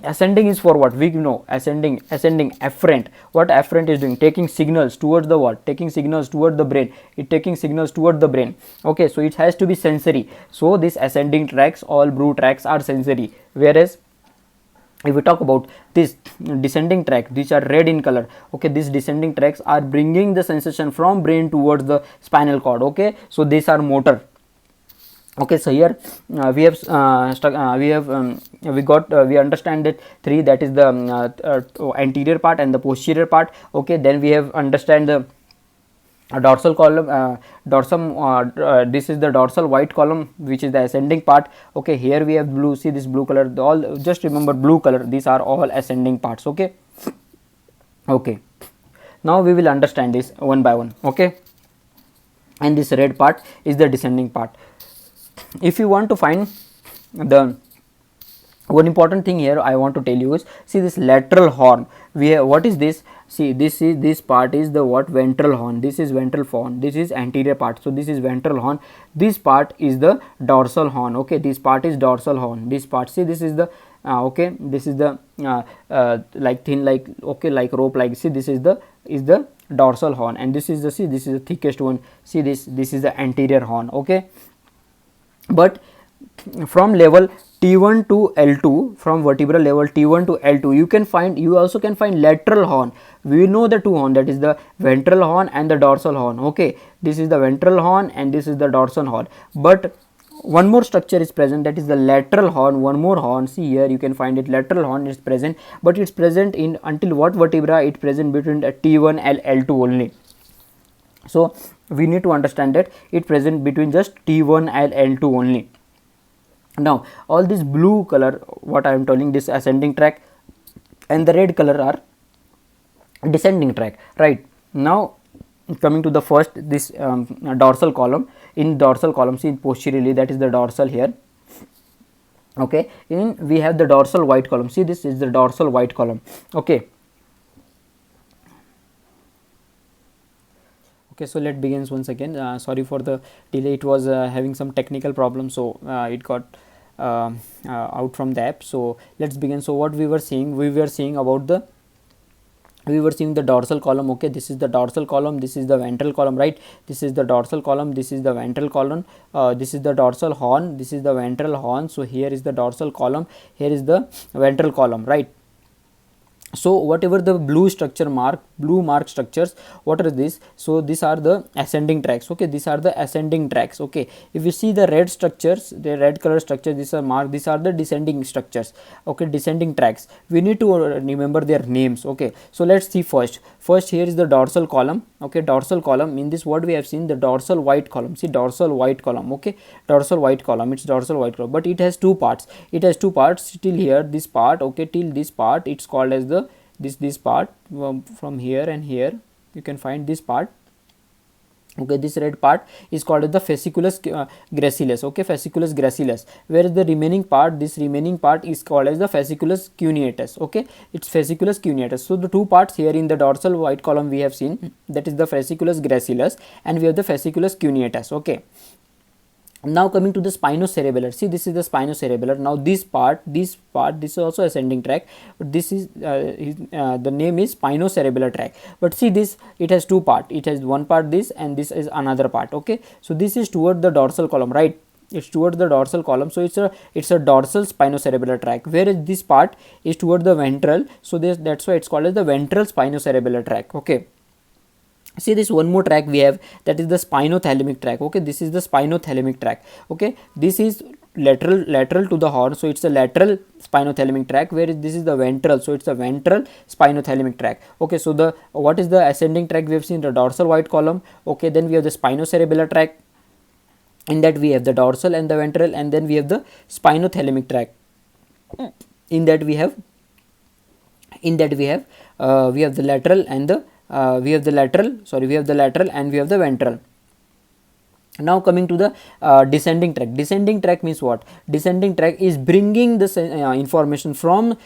Speaker 1: ascending is for what? We know ascending afferent. What afferent is doing? Taking signals towards the what? Taking signals toward the brain. It taking signals toward the brain. Okay, so it has to be sensory. So this ascending tracks, all blue tracks are sensory, whereas if we talk about this descending track, these are red in color. Okay, these descending tracks are bringing the sensation from brain towards the spinal cord. Okay, so these are motor. Okay, so here we have we understand that three, that is the anterior part and the posterior part. Okay, then we have understand the dorsal column, this is the dorsal white column, which is the ascending part. Okay, here we have blue, see this blue color, all just remember blue color, these are all ascending parts. Okay, okay, now we will understand this one by one. Okay, and this red part is the descending part. If you want to find the one important thing here I want to tell you is, see this lateral horn, we have, what is this? See, this part is the what? Ventral horn. This is ventral horn, this is anterior part, so this is ventral horn, this part is the dorsal horn. Okay, this part is dorsal horn, this part, see this is the okay, this is the like thin, like, okay, like rope, like, see this is the dorsal horn, and this is the, see this is the thickest one, see this is the anterior horn. Okay, but from level T1 to L2, from vertebral level T1 to L2, you also can find lateral horn. We know the two horn, that is the ventral horn and the dorsal horn. Okay, this is the ventral horn and this is the dorsal horn, but one more structure is present, that is the lateral horn, one more horn. See here you can find it, lateral horn is present, but it's present in until what vertebra? It's present between T1 and L2 only. So we need to understand that it present between just T1 and L2 only. Now all this blue color, what I am telling, this ascending track, and the red color are descending track, right? Now coming to the first, this dorsal column. In dorsal column, see posteriorly, that is the dorsal here. Okay, in we have the dorsal white column, see this is the dorsal white column. Okay, okay, so let's begin once again. Sorry for the delay, it was having some technical problem, so it got out from the app. So let's begin. So what we were seeing about the, we were seeing the dorsal column. Okay, this is the dorsal column, this is the ventral column, right? This is the dorsal column, this is the ventral column, this is the dorsal horn, this is the ventral horn. So here is the dorsal column, here is the ventral column, right? So whatever the blue mark structures, what are these? So these are the ascending tracks. Okay, these are the ascending tracks. Okay, if you see the red structures, the red color structure, these are marked, these are the descending structures. Okay, descending tracks, we need to remember their names. Okay, so let's see first here is the dorsal column. Okay, dorsal column, in this what we have seen, the dorsal white column. See dorsal white column. Okay, dorsal white column, it's dorsal white column, but it has two parts, till here, this part. Okay, till this part, it's called as the this part, from here and here you can find this part. Okay, this red part is called as the fasciculus gracilis. Okay, fasciculus gracilis, whereas the remaining part, this remaining part is called as the fasciculus cuneatus. Okay, it's fasciculus cuneatus. So the two parts here in the dorsal white column we have seen, that is the fasciculus gracilis, and we have the fasciculus cuneatus. Okay, now coming to the spinocerebellar, see this is the spinocerebellar. Now this part, this is also ascending track, but this is the name is spinocerebellar track. But see this, it has two part, it has one part this, and this is another part. Okay, so this is toward the dorsal column, right? It's towards the dorsal column, so it's a dorsal spinocerebellar tract, whereas this part is toward the ventral, so that's why it's called as the ventral spinocerebellar tract. Okay, see this one more track we have, that is the spinothalamic tract. Okay, this is the spinothalamic tract. Okay, this is lateral to the horn, so it's a lateral spinothalamic tract, whereas this is the ventral, so it's a ventral spinothalamic tract. Okay, so the what is the ascending tract? We have seen the dorsal white column. Okay, then we have the spinocerebellar tract, in that we have the dorsal and the ventral, and then we have the spinothalamic tract, in that we have In that we have the lateral and the we have the lateral and we have the ventral. Now coming to the descending tract. Descending tract means what? Descending tract is bringing the information from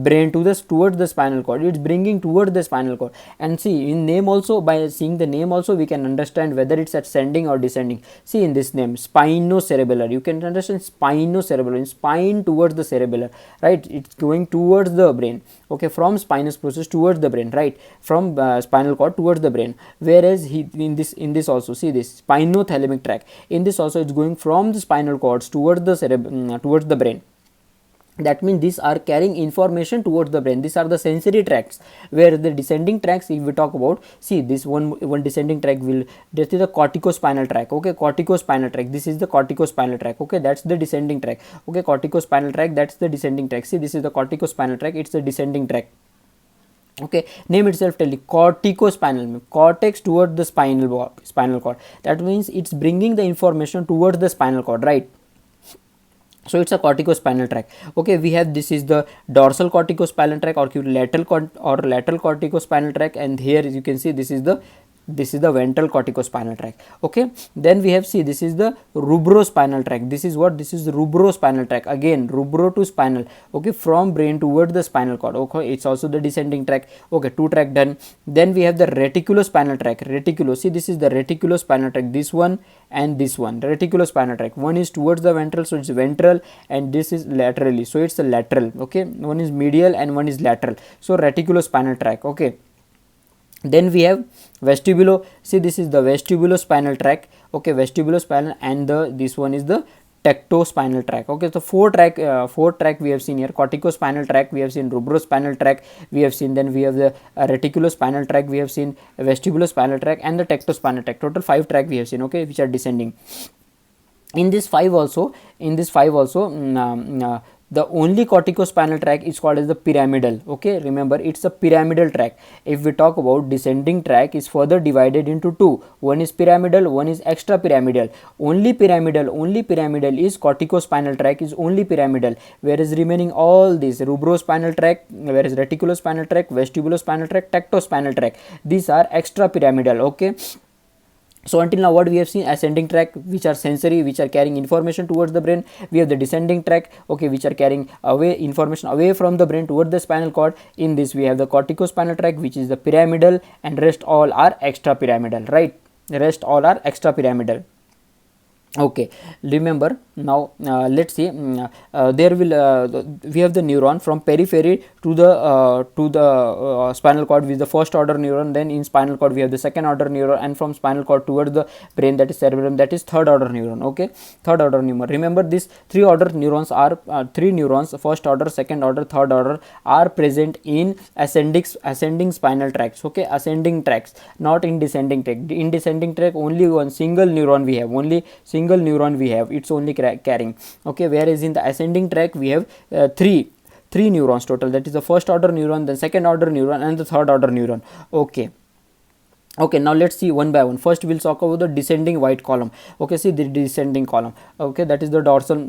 Speaker 1: brain to the towards the spinal cord. It's bringing towards the spinal cord. And see, in name also, by seeing the name also, we can understand whether it's ascending or descending. See, in this name, spinocerebellar, you can understand spinocerebellar, spine towards the cerebellar, right? It's going towards the brain, okay, from spinous process towards the brain, right, from spinal cord towards the brain. Whereas in this also, see this spinothalamic tract, in this also it's going from the spinal cords towards the towards the brain. That means these are carrying information towards the brain. These are the sensory tracts. Where the descending tracts, if we talk about, see this one descending tract will, this is the corticospinal tract, okay, corticospinal tract, this is the corticospinal tract, okay, that's the descending tract, okay, corticospinal tract, that's the descending tract. See, this is the corticospinal tract, it's the descending tract, okay. Name itself tell you, corticospinal, cortex towards the spinal cord. That means it's bringing the information towards the spinal cord, right? So it's a corticospinal tract, okay. We have, this is the dorsal corticospinal tract or lateral corticospinal tract, and here you can see this is the ventral corticospinal tract, okay. Then we have, see, this is the rubrospinal tract. This is what? This is rubrospinal tract, again rubro to spinal, okay, from brain towards the spinal cord, okay. It's also the descending tract, okay, 2 tract done. Then we have the reticulospinal tract. See, this is the reticulospinal tract, this one and this one, reticulospinal tract. One is towards the ventral, so it's ventral, and this is laterally, so it's the lateral, okay. One is medial and one is lateral, so reticulospinal tract, okay. Then we have vestibulo. See, this is the vestibulospinal tract, okay, vestibulospinal, and this one is the tectospinal tract, okay. So four track we have seen here. Corticospinal tract we have seen, rubrospinal tract we have seen, then we have the reticulospinal tract we have seen, vestibulospinal tract, and the tectospinal tract. Total 5 track we have seen, okay, which are descending. In this 5 also, the only corticospinal tract is called as the pyramidal, okay. Remember, it's a pyramidal tract. If we talk about descending tract, is further divided into 2. One is pyramidal, one is extra pyramidal. Only pyramidal is corticospinal tract, is only pyramidal, whereas remaining all these rubrospinal tract, whereas reticulospinal tract, vestibulospinal tract, tectospinal tract, these are extra pyramidal, okay. So until now what we have seen, ascending tract, which are sensory, which are carrying information towards the brain. We have the descending tract, okay, which are carrying away information away from the brain toward the spinal cord. In this we have the corticospinal tract, which is the pyramidal, and rest all are extra pyramidal, right? Rest all are extra pyramidal. Okay, remember now, let's see, there will we have the neuron from periphery to the spinal cord with the first order neuron. Then in spinal cord we have the second order neuron, and from spinal cord towards the brain, that is cerebellum, that is third order neuron, okay, third order neuron. Remember, these 3 order neurons are 3 neurons, first order, second order, third order, are present in ascending spinal tracts, okay, ascending tracts, not in descending tract. In descending tract only one single neuron we have, it's only carrying, okay, whereas in the ascending tract we have 3 neurons total, that is the first order neuron, the second order neuron, and the third order neuron, okay. Okay, now let's see one by one. First we'll talk about the descending white column, okay. See the descending column, okay, that is the dorsal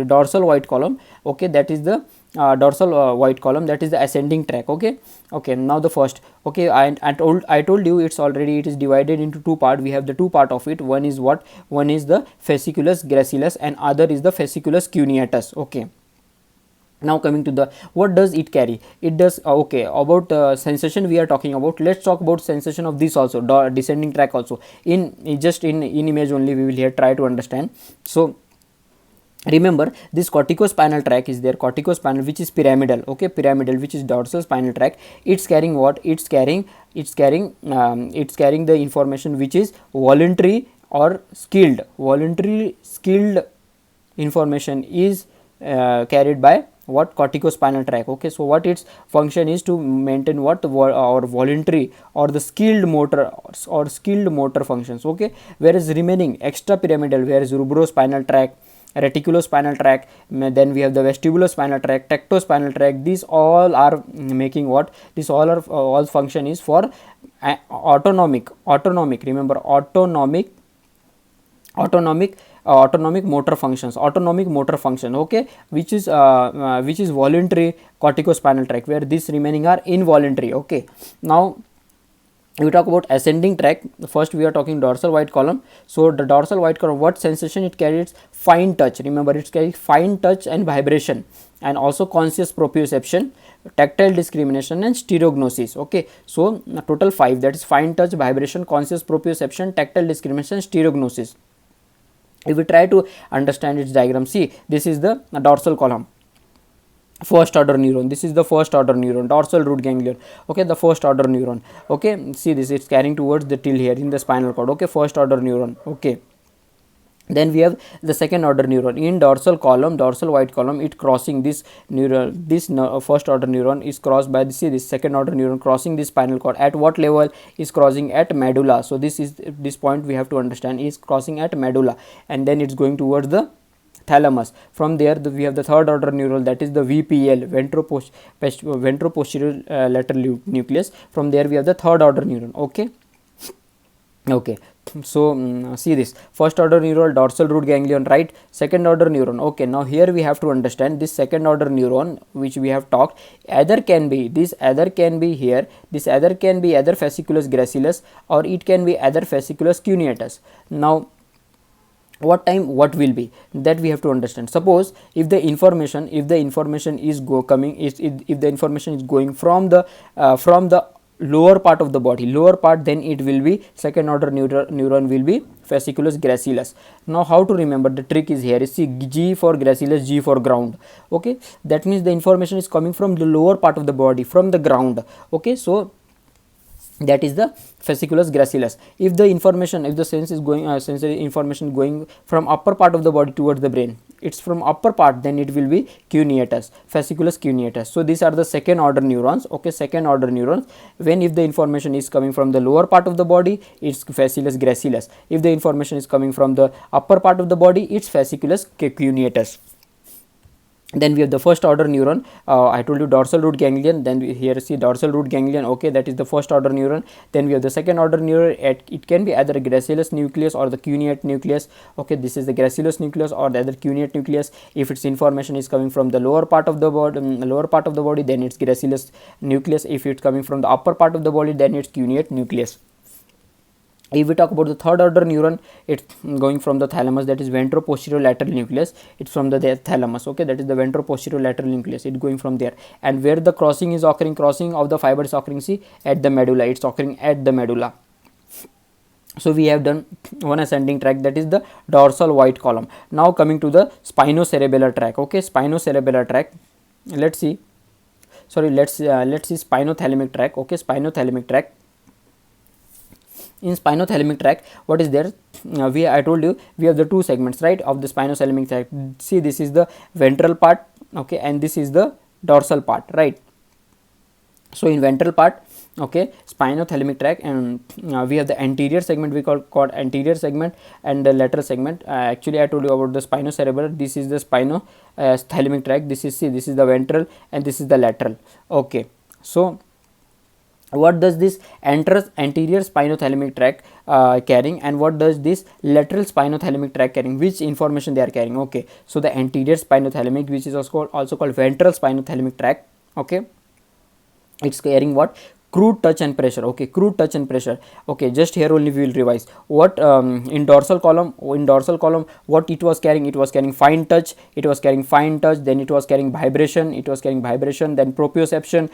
Speaker 1: dorsal white column, okay, that is the dorsal white column, that is the ascending tract, okay. Okay, now the first, okay, I told you, it is divided into 2 parts. We have the 2 part of it. One is what? One is the fasciculus gracilis, and other is the fasciculus cuneatus, okay. Now coming to the, what does it carry? It does, okay, about sensation we are talking about. Let's talk about sensation of this also, descending tract also. In image only we will here try to understand. So remember, this corticospinal tract is there, corticospinal, which is pyramidal, okay, pyramidal, which is dorsal spinal tract. It's carrying what? It's carrying the information which is voluntary or skilled. Voluntary skilled information is carried by what? Corticospinal tract, okay. So what its function is to maintain what? Or voluntary or the skilled motor functions, okay. Whereas remaining extra pyramidal, whereas rubrospinal tract, reticulospinal tract, then we have the vestibulospinal tract, tectospinal tract, these all are making what? This all function is for autonomic, remember, autonomic autonomic motor functions, okay, which is voluntary corticospinal tract, where these remaining are involuntary. Okay, now we talk about ascending track. First we are talking dorsal white column. So the dorsal white column, what sensation it carries? Fine touch. Remember, it carries fine touch and vibration, and also conscious proprioception, tactile discrimination, and stereognosis. Okay, so total 5, that is fine touch, vibration, conscious proprioception, tactile discrimination, stereognosis. If we try to understand its diagram, see, this is the dorsal column, first order neuron. This is the first order neuron, dorsal root ganglion. Okay, the first order neuron. Okay, see this, it's carrying towards the till here in the spinal cord. Okay, first order neuron. Okay, then we have the second order neuron in dorsal column, dorsal white column. It crossing this neuron, this first order neuron is crossed by this, see this second order neuron crossing this spinal cord. At what level? Is crossing at medulla. So this is, this point we have to understand, is crossing at medulla, and then it's going towards the thalamus. From there we have the third order neuron, that is the VPL, ventroposterior lateral nucleus. From there we have the third order neuron. Okay, okay, so see this first order neuron, dorsal root ganglion, right? Second order neuron. Okay, now here we have to understand this second order neuron which we have talked, either can be this, either can be here, this either can be either fasciculus gracilis, or it can be either fasciculus cuneatus. Now what time, what will be, that we have to understand. Suppose if the information is if the information is going from the lower part of the body, lower part, then it will be second order neuron will be fasciculus gracilis. Now how to remember, the trick is here. See, G for gracilis, G for ground. Okay, that means the information is coming from the lower part of the body, from the ground. Okay, so that is the fasciculus gracilis. If the information, if the sense is going sensory information going from upper part of the body towards the brain, it's from upper part, then it will be cuneatus, fasciculus cuneatus. So these are the second order neurons. Okay, second order neurons. When if the information is coming from the lower part of the body, it's fasciculus gracilis. If the information is coming from the upper part of the body, it's fasciculus cuneatus. Then we have the first order neuron. I told you dorsal root ganglion. Then we here see dorsal root ganglion. Okay, that is the first order neuron. Then we have the second order neuron. It can be either a gracilis nucleus or the cuneate nucleus. Okay, this is the gracilis nucleus or the other cuneate nucleus. If its information is coming from the lower part of the body, then it's gracilis nucleus. If it's coming from the upper part of the body, then it's cuneate nucleus. If we talk about the third order neuron, it's going from the thalamus, that is ventroposterior lateral nucleus. It's from the thalamus. Okay, that is the ventroposterior lateral nucleus. It's going from there, and where the crossing is occurring, crossing of the fiber is occurring, see, at the medulla. It's occurring at the medulla. So we have done one ascending track, that is the dorsal white column. Now coming to the spinocerebellar tract. Okay, spinocerebellar tract. Let's see. Sorry, let's see spinothalamic tract. Okay, spinothalamic tract. In spinothalamic tract, what is there? I told you we have the two segments, right, of the spinothalamic tract. See, this is the ventral part. Okay, and this is the dorsal part, right? So in ventral part, okay, spinothalamic tract, and we have the anterior segment, we called anterior segment, and the lateral segment. Actually I told you about the spinocerebellar. This is the spinothalamic tract. This is, see, this is the ventral and this is the lateral. Okay, so what does this anterior spinothalamic tract carrying, and what does this lateral spinothalamic tract carrying? Which information they are carrying? Okay, so the anterior spinothalamic, which is also called ventral spinothalamic tract, okay, it's carrying what? Crude touch and pressure. Okay, crude touch and pressure. Okay, just here only we will revise what in dorsal column, what it was carrying. It was carrying fine touch, then it was carrying vibration, then proprioception,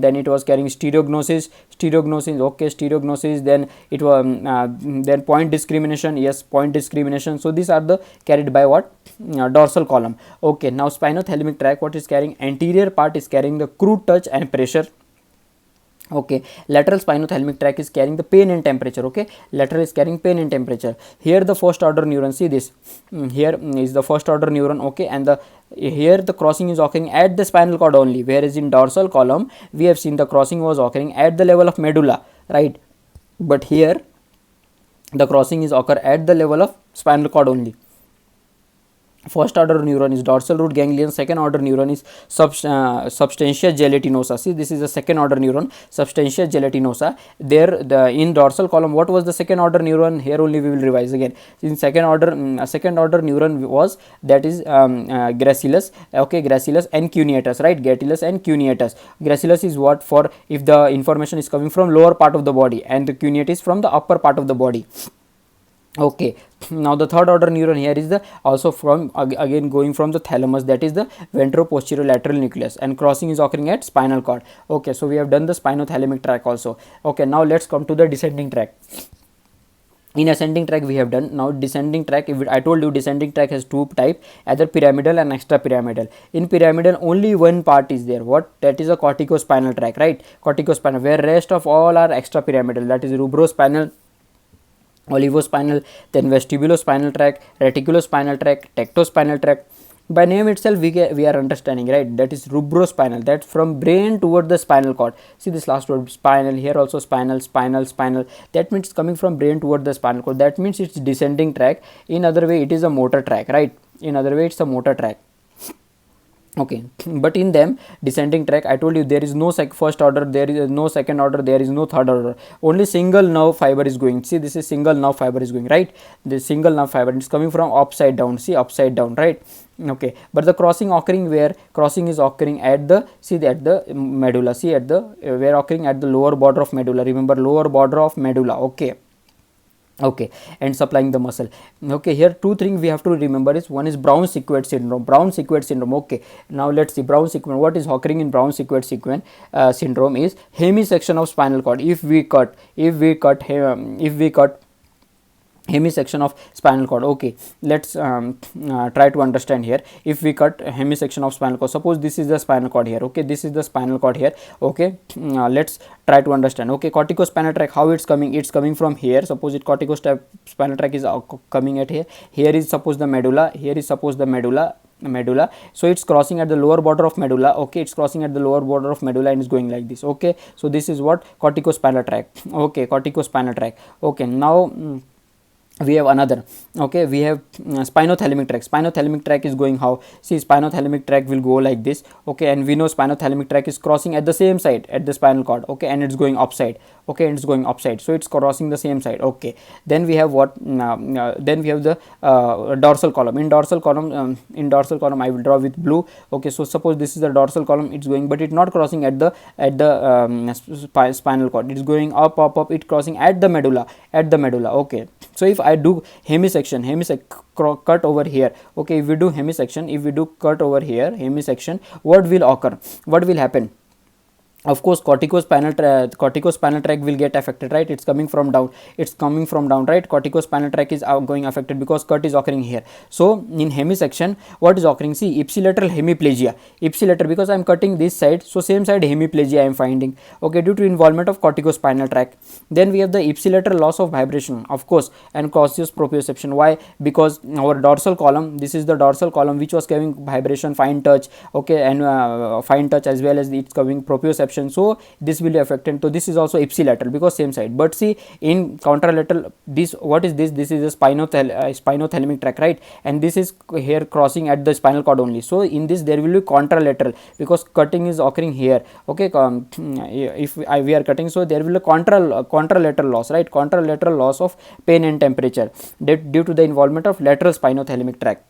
Speaker 1: then it was carrying stereognosis, okay, stereognosis, then it was then point discrimination, yes, point discrimination. So these are the carried by what? Dorsal column. Okay, now spinothalamic tract, what is carrying? Anterior part is carrying the crude touch and pressure. Okay, lateral spinothalamic tract is carrying the pain and temperature. Okay, lateral is carrying pain and temperature. Here the first order neuron, see this, here is the first order neuron. Okay, and here the crossing is occurring at the spinal cord only, whereas in dorsal column we have seen the crossing was occurring at the level of medulla, right? But here the crossing is occur at the level of spinal cord only. First order neuron is dorsal root ganglion, second order neuron is substantia gelatinosa. See, this is the second order neuron, substantia gelatinosa. There, in dorsal column, what was the second order neuron? Here only we will revise again. In second order neuron was, that is gracilis, okay, gracilis and cuneatus, right? Gracilis and cuneatus. Gracilis is what? For if the information is coming from lower part of the body, and the cuneatus from the upper part of the body. Okay, now the third order neuron here is the also from again going from the thalamus, that is the ventroposterolateral nucleus, and crossing is occurring at spinal cord. Okay, so we have done the spinothalamic tract also. Okay, now let's come to the descending tract. In ascending tract we have done. Now descending tract, if I told you descending tract has two type, either pyramidal and extra pyramidal. In pyramidal only one part is there, what? That is a corticospinal tract, right? Corticospinal, where rest of all are extra pyramidal, that is rubrospinal, olivospinal, then vestibulospinal tract, reticulospinal tract, tectospinal tract. By name itself we are understanding, right? That is rubrospinal, that from brain toward the spinal cord. See this last word, spinal, here also spinal, spinal, that means coming from brain toward the spinal cord. That means it's descending tract. In other way it is a motor tract, right? In other way it's a motor tract. Okay, but in them descending tract, I told you there is no first order, there is no second order, there is no third order, only single nerve fiber is going. See, this is single nerve fiber is going, right? This single nerve fiber is coming from upside down, see, upside down, right? Okay, but the crossing occurring where? Crossing is occurring at the, see, at the medulla, see, at the where occurring at the lower border of medulla. Remember, lower border of medulla. Okay, okay, and supplying the muscle. Okay, here two things we have to remember is, one is Brown-Sequard syndrome. Brown-Sequard syndrome. Okay, now let's see Brown-Sequard. What is occurring in Brown-Sequard syndrome is hemisection of spinal cord. If we cut hemisection of spinal cord. Okay, let's try to understand here. If we cut hemisection of spinal cord, suppose this is the spinal cord here. Okay, this is the spinal cord here. Okay, let's try to understand. Okay, corticospinal tract, how it's coming? It's coming from here. Suppose it corticospinal tract is coming at here. Here is suppose the medulla, here is suppose the medulla, so it's crossing at the lower border of medulla. Okay, it's crossing at the lower border of medulla and is going like this. Okay, so this is what? Corticospinal tract. Okay, corticospinal tract. Okay, now we have another. Okay, we have spinothalamic tract. Spinothalamic tract is going how? See, spinothalamic tract will go like this. Okay, and we know spinothalamic tract is crossing at the same side at the spinal cord. Okay, and it's going upside. Okay, and it's going upside, so it's crossing the same side. Okay, then we have what? Then we have the dorsal column. In dorsal column I will draw with blue. Okay, so suppose this is the dorsal column, it's going, but it's not crossing at the spinal cord. It's going up, it's crossing at the medulla, Okay, so if I do hemisection cut over here. Okay, if we do cut over here, hemisection, what will occur? What will happen? Of course, corticospinal tract will get affected, right? It's coming from down, right? Corticospinal tract is going affected because cut is occurring here. So in hemisection, what is occurring? See, ipsilateral hemiplegia, because I am cutting this side, so same side hemiplegia I am finding. Okay, due to involvement of corticospinal tract. Then we have the ipsilateral loss of vibration, of course, and causes proprioception. Why? Because our dorsal column, this is the dorsal column which was giving vibration, fine touch. Okay, and fine touch as well as it's giving proprioception. So this will be affected. So this is also ipsilateral because same side. But see, in contralateral, this, what is this? This is a spinothalamic tract, right? And this is here crossing at the spinal cord only. So in this there will be contralateral because cutting is occurring here. Okay, if we are cutting, so there will be contralateral loss, right? Contralateral loss of pain and temperature due to the involvement of lateral spinothalamic tract.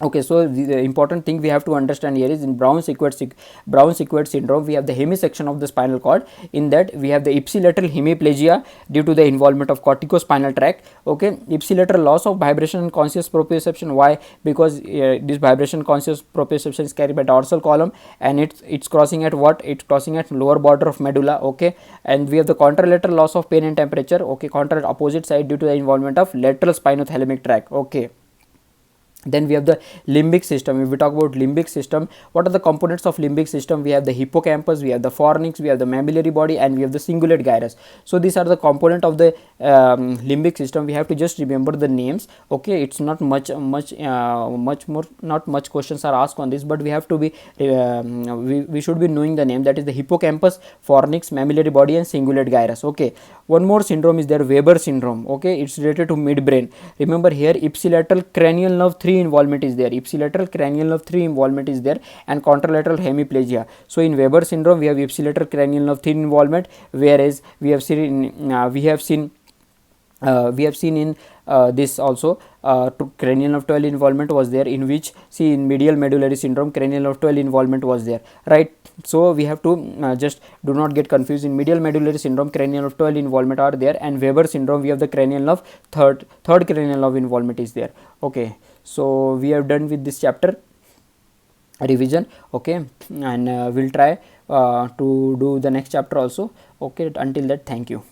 Speaker 1: Okay, so the important thing we have to understand here is in Brown-Sequard syndrome, we have the hemisection of the spinal cord. In that we have the ipsilateral hemiplegia due to the involvement of corticospinal tract. Okay, ipsilateral loss of vibration and conscious proprioception. Why? Because this vibration conscious proprioception is carried by dorsal column, and it's crossing at what? It's crossing at lower border of medulla. Okay, and we have the contralateral loss of pain and temperature. Okay, contralateral opposite side due to the involvement of lateral spinothalamic tract. Okay. Then we have the limbic system. If we talk about limbic system, what are the components of limbic system? We have the hippocampus, we have the fornix, we have the mammillary body, and we have the cingulate gyrus. So these are the component of the limbic system. We have to just remember the names. Okay, it's not much questions are asked on this, but we have to be we should be knowing the name, that is the hippocampus, fornix, mammillary body, and cingulate gyrus. Okay, one more syndrome is there, Weber syndrome. Okay, it's related to midbrain. Remember here, ipsilateral cranial nerve 3 involvement is there, ipsilateral cranial nerve 3 involvement is there, and contralateral hemiplegia. So in Weber syndrome we have ipsilateral cranial nerve 3 involvement, whereas we have seen in this also to cranial nerve 12 involvement was there, in which, see, in medial medullary syndrome cranial nerve 12 involvement was there, right? So we have to just do not get confused. In medial medullary syndrome cranial nerve 12 involvement are there, and Weber syndrome we have the cranial nerve third cranial nerve involvement is there. Okay, so we have done with this chapter revision. Okay, and we'll try to do the next chapter also. Okay, until that, thank you.